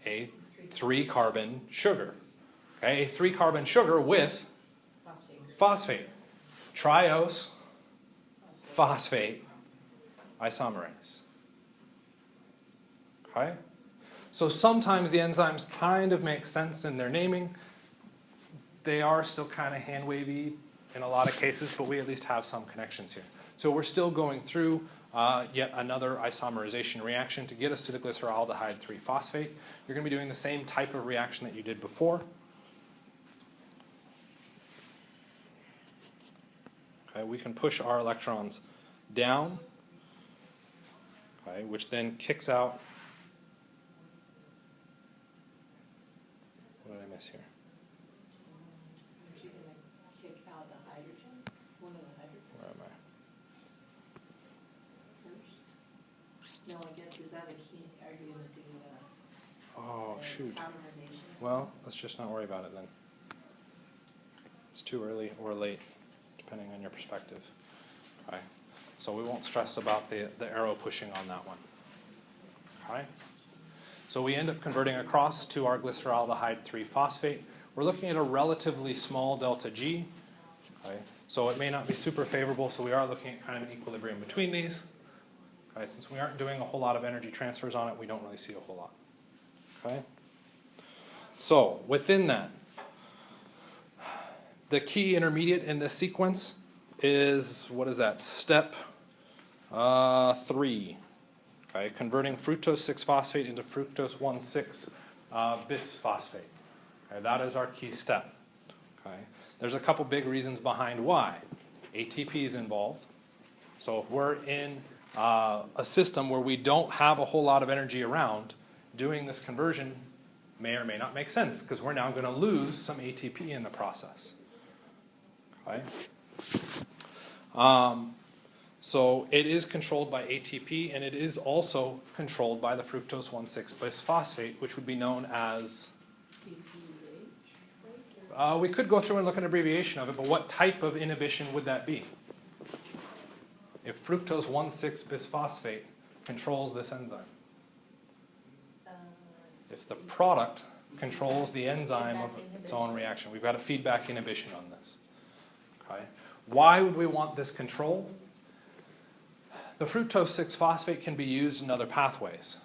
A 3-carbon sugar. Okay, a 3-carbon sugar with phosphate. Triose, phosphate, isomerase. Okay? So sometimes the enzymes kind of make sense in their naming. They are still kind of hand-wavy in a lot of cases, but we at least have some connections here. So we're still going through yet another isomerization reaction to get us to the glyceraldehyde 3-phosphate. You're going to be doing the same type of reaction that you did before. Okay, we can push our electrons down, okay, which then kicks out. What did I miss here? You're going to kick out the hydrogen, one of the hydrogens. Where am I? First? No, I guess, is that a key? Are you going to do Oh, shoot. polymerization? Well, let's just not worry about it then. It's too early or late, depending on your perspective. Okay. So we won't stress about the arrow pushing on that one. Okay. So we end up converting across to our glyceraldehyde 3-phosphate. We're looking at a relatively small delta G. Okay. So it may not be super favorable, so we are looking at kind of an equilibrium between these. Okay. Since we aren't doing a whole lot of energy transfers on it, we don't really see a whole lot. Okay. So within that, the key intermediate in this sequence is, what is that? Step 3. Okay, converting fructose 6-phosphate into fructose 1,6 bisphosphate. Okay, that is our key step. Okay, there's a couple big reasons behind why. ATP is involved. So if we're in a system where we don't have a whole lot of energy around, doing this conversion may or may not make sense, because we're now going to lose some ATP in the process. Okay. So it is controlled by ATP, and it is also controlled by the fructose 1,6 bisphosphate, which would be known as... we could go through and look at an abbreviation of it, but what type of inhibition would that be? if fructose 1,6-bisphosphate controls this enzyme? If the product controls the enzyme of its own reaction. We've got a feedback inhibition on this. Okay. Why would we want this control? The fructose 6-phosphate can be used in other pathways.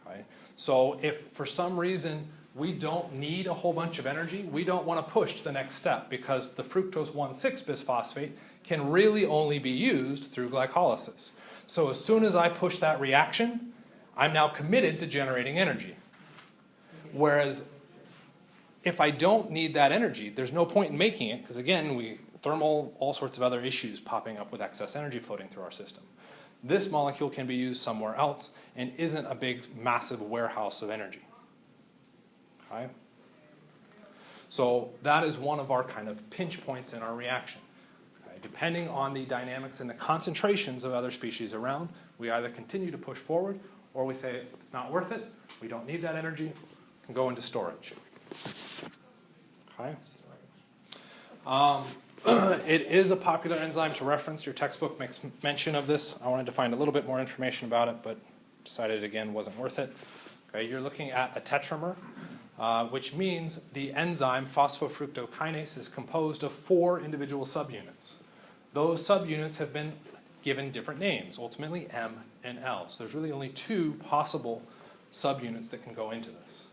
Okay. So if for some reason we don't need a whole bunch of energy, we don't want to push to the next step because the fructose 1,6-bisphosphate can really only be used through glycolysis. So as soon as I push that reaction, I'm now committed to generating energy. Whereas if I don't need that energy, there's no point in making it because again, thermal, all sorts of other issues popping up with excess energy floating through our system. This molecule can be used somewhere else and isn't a big, massive warehouse of energy. Okay? So that is one of our kind of pinch points in our reaction. Okay? Depending on the dynamics and the concentrations of other species around, we either continue to push forward or we say it's not worth it, we don't need that energy, can go into storage. Okay? It is a popular enzyme to reference. Your textbook makes mention of this. I wanted to find a little bit more information about it, but decided again wasn't worth it. Okay, you're looking at a tetramer, which means the enzyme phosphofructokinase is composed of 4 individual subunits. Those subunits have been given different names, ultimately M and L. So there's really only 2 possible subunits that can go into this.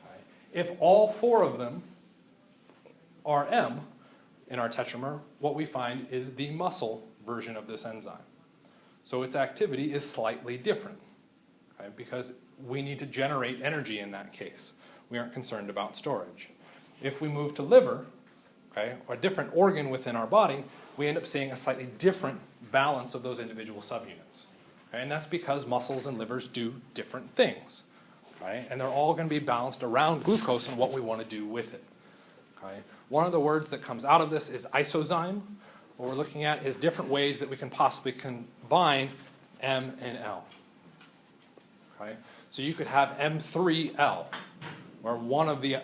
Okay. If all 4 of them are M in our tetramer, what we find is the muscle version of this enzyme. So its activity is slightly different, okay, because we need to generate energy in that case. We aren't concerned about storage. If we move to liver, okay, or a different organ within our body, we end up seeing a slightly different balance of those individual subunits. Okay, and that's because muscles and livers do different things. Okay, and they're all going to be balanced around glucose and what we want to do with it. Okay. One of the words that comes out of this is isozyme. What we're looking at is different ways that we can possibly combine M and L. Okay. So you could have M3L, where one of the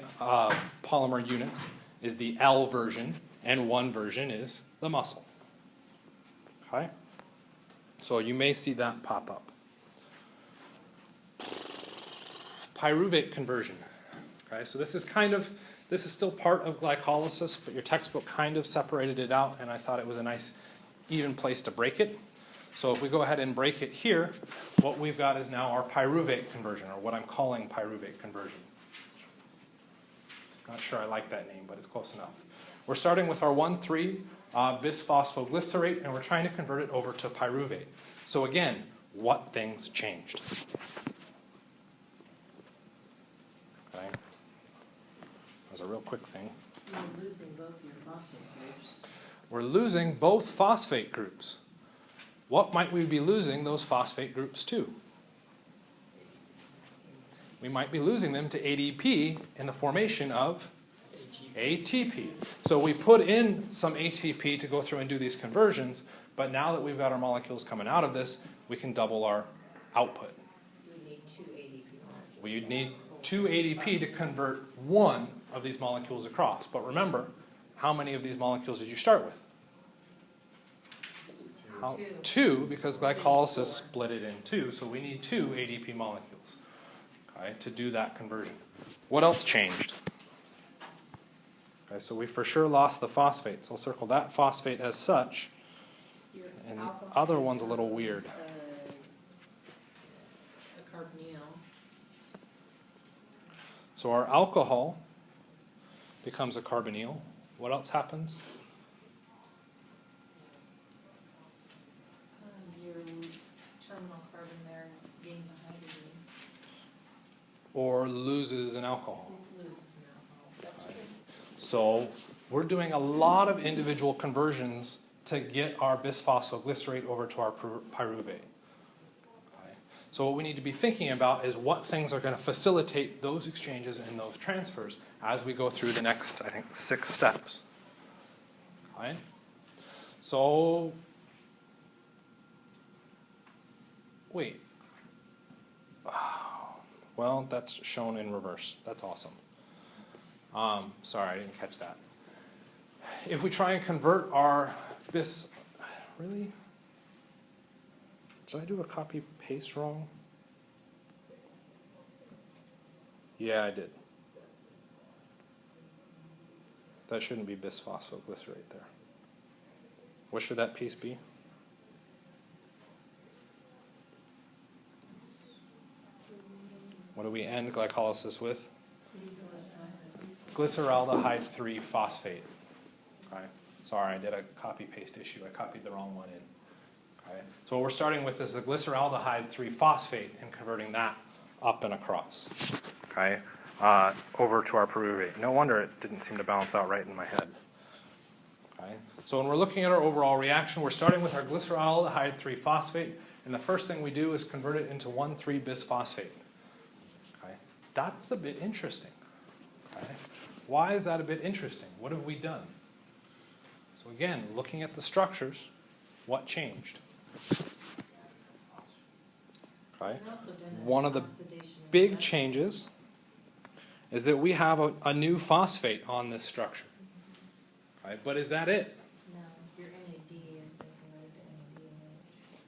polymer units is the L version, and one version is the muscle. Okay. So you may see that pop up. Pyruvate conversion. Okay. So this is still part of glycolysis, but your textbook kind of separated it out, and I thought it was a nice, even place to break it. So if we go ahead and break it here, what we've got is now our pyruvate conversion, or what I'm calling pyruvate conversion. Not sure I like that name, but it's close enough. We're starting with our 1,3-bisphosphoglycerate, and we're trying to convert it over to pyruvate. So again, what things changed? Okay. That's a real quick thing. You're losing both your phosphate groups. We're losing both phosphate groups. What might we be losing those phosphate groups to? We might be losing them to ADP in the formation of ATP. So we put in some ATP to go through and do these conversions, but now that we've got our molecules coming out of this, we can double our output. We need 2 ADP molecules. We need 2 ADP to convert one of these molecules across. But remember, how many of these molecules did you start with? 2, because glycolysis split it in 2, so we need 2 ADP molecules, okay, to do that conversion. What else changed? Okay, so we for sure lost the phosphate, so I'll circle that phosphate as such, and the other one's a little weird. A carbonyl. So our alcohol becomes a carbonyl. What else happens? Your terminal carbon there gains a hydrogen. Or loses an alcohol. Loses an alcohol. That's right. So we're doing a lot of individual conversions to get our bisphosphoglycerate over to our pyruvate. Okay. So what we need to be thinking about is what things are going to facilitate those exchanges and those transfers as we go through the next, I think, 6 steps. Okay. So, wait. Well, that's shown in reverse. That's awesome. Sorry, I didn't catch that. If we try and convert our really? Did I do a copy paste wrong? Yeah, I did. That shouldn't be bisphosphoglycerate there. What should that piece be? What do we end glycolysis with? Glyceraldehyde 3 phosphate. Okay. Sorry, I did a copy paste issue. I copied the wrong one in. Okay. So what we're starting with is the glyceraldehyde 3 phosphate and converting that up and across. Okay. Over to our pyruvate. No wonder it didn't seem to balance out right in my head. Okay. So when we're looking at our overall reaction, we're starting with our glyceraldehyde 3 phosphate, and the first thing we do is convert it into 1,3-bisphosphate. Okay. That's a bit interesting. Okay. Why is that a bit interesting? What have we done? So again, looking at the structures, what changed? Okay. One of the big changes is that we have a new phosphate on this structure. Right? But is that it? No, your NAD has been converted to NAD.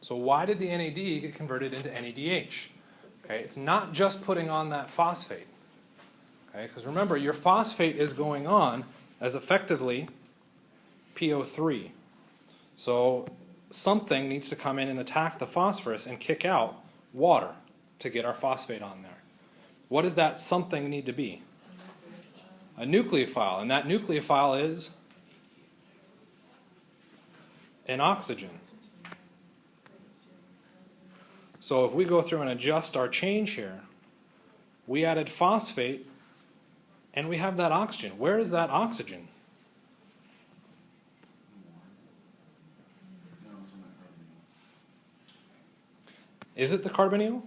So why did the NAD get converted into NADH? Okay, it's not just putting on that phosphate. Okay, because remember, your phosphate is going on as effectively PO3. So something needs to come in and attack the phosphorus and kick out water to get our phosphate on there. What does that something need to be? A nucleophile. And that nucleophile is an oxygen. So if we go through and adjust our change here, we added phosphate and we have that oxygen. Where is that oxygen? Is it the carbonyl?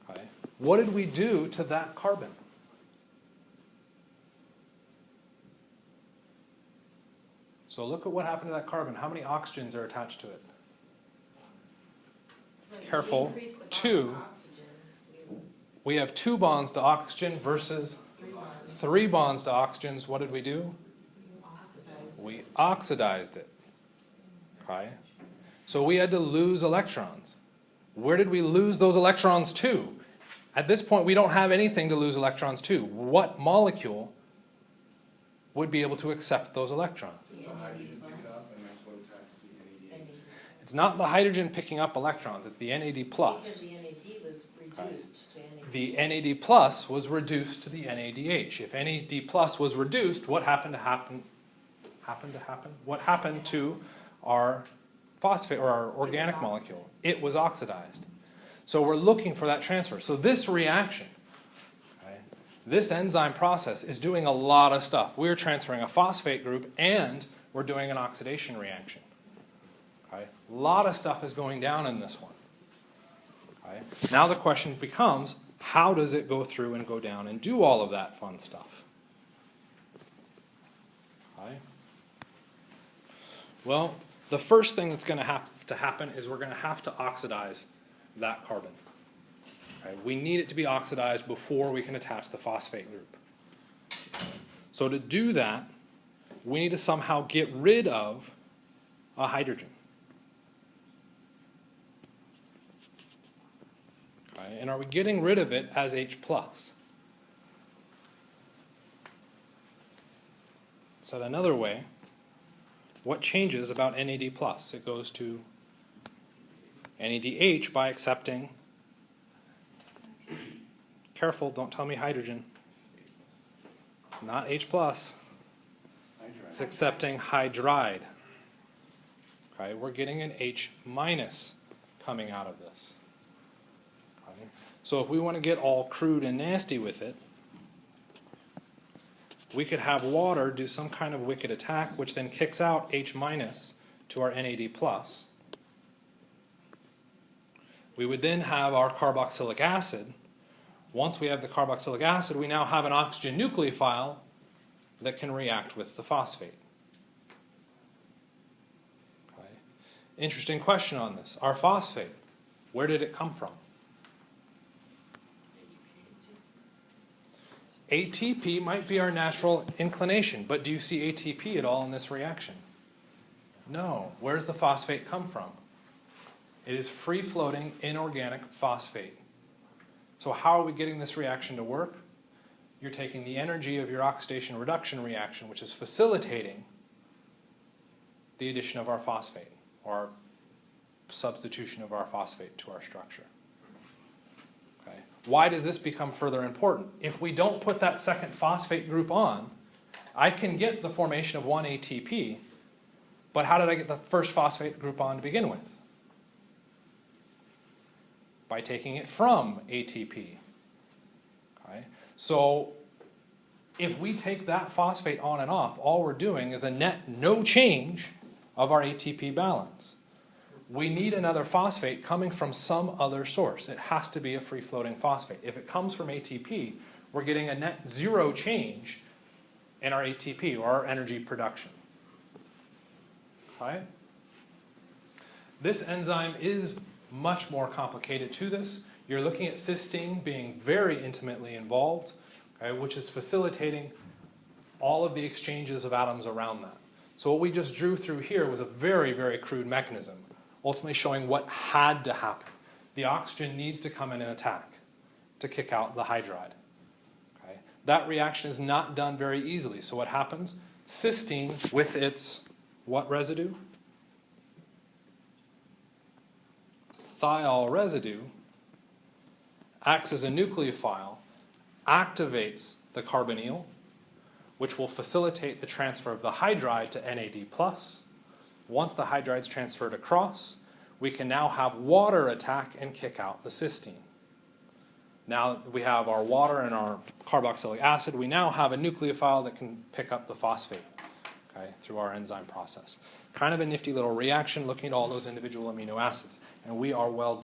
Okay. What did we do to that carbon? So look at what happened to that carbon. How many oxygens are attached to it? Careful. 2. We have 2 bonds to oxygen versus 3 bonds to oxygens. What did we do? We oxidized it. Okay. So we had to lose electrons. Where did we lose those electrons to? At this point, we don't have anything to lose electrons to. What molecule would be able to accept those electrons? It's not the hydrogen picking up electrons, it's the NAD+. Because the NAD was reduced to NAD. The NAD+ was reduced to the NADH. If NAD+ was reduced, what happened to happen? What happened to our phosphate or our organic molecule? It was oxidized. So we're looking for that transfer. So this reaction, okay, this enzyme process is doing a lot of stuff. We're transferring a phosphate group and we're doing an oxidation reaction. Okay? A lot of stuff is going down in this one. Okay? Now the question becomes, how does it go through and go down and do all of that fun stuff? Okay? Well, the first thing that's going to have to happen is we're going to have to oxidize that carbon. Okay? We need it to be oxidized before we can attach the phosphate group. So to do that, we need to somehow get rid of a hydrogen. Okay? And are we getting rid of it as H+? Said another way, what changes about NAD+? It goes to NADH by accepting, careful, don't tell me hydrogen. It's not H+. It's accepting hydride. Okay, we're getting an H- coming out of this. Okay. So if we want to get all crude and nasty with it, we could have water do some kind of wicked attack, which then kicks out H- to our NAD+. We would then have our carboxylic acid. Once we have the carboxylic acid, we now have an oxygen nucleophile that can react with the phosphate. Okay. Interesting question on this. Our phosphate, where did it come from? ATP might be our natural inclination, but do you see ATP at all in this reaction? No. Where does the phosphate come from? It is free-floating inorganic phosphate. So how are we getting this reaction to work? You're taking the energy of your oxidation reduction reaction, which is facilitating the addition of our phosphate, or substitution of our phosphate to our structure. Okay. Why does this become further important? If we don't put that second phosphate group on, I can get the formation of one ATP, but how did I get the first phosphate group on to begin with? By taking it from ATP. Okay. So if we take that phosphate on and off, all we're doing is a net no change of our ATP balance. We need another phosphate coming from some other source. It has to be a free-floating phosphate. If it comes from ATP, we're getting a net zero change in our ATP, or our energy production. Okay? This enzyme is much more complicated to this. You're looking at cysteine being very intimately involved, okay, which is facilitating all of the exchanges of atoms around that. So what we just drew through here was a very, very crude mechanism, ultimately showing what had to happen. The oxygen needs to come in and attack to kick out the hydride. Okay? That reaction is not done very easily. So what happens? Cysteine, with its what residue? Thiol residue, acts as a nucleophile, activates the carbonyl, which will facilitate the transfer of the hydride to NAD+. Once the hydride's transferred across, we can now have water attack and kick out the cysteine. Now that we have our water and our carboxylic acid, we now have a nucleophile that can pick up the phosphate, okay, through our enzyme process. Kind of a nifty little reaction looking at all those individual amino acids. And we are well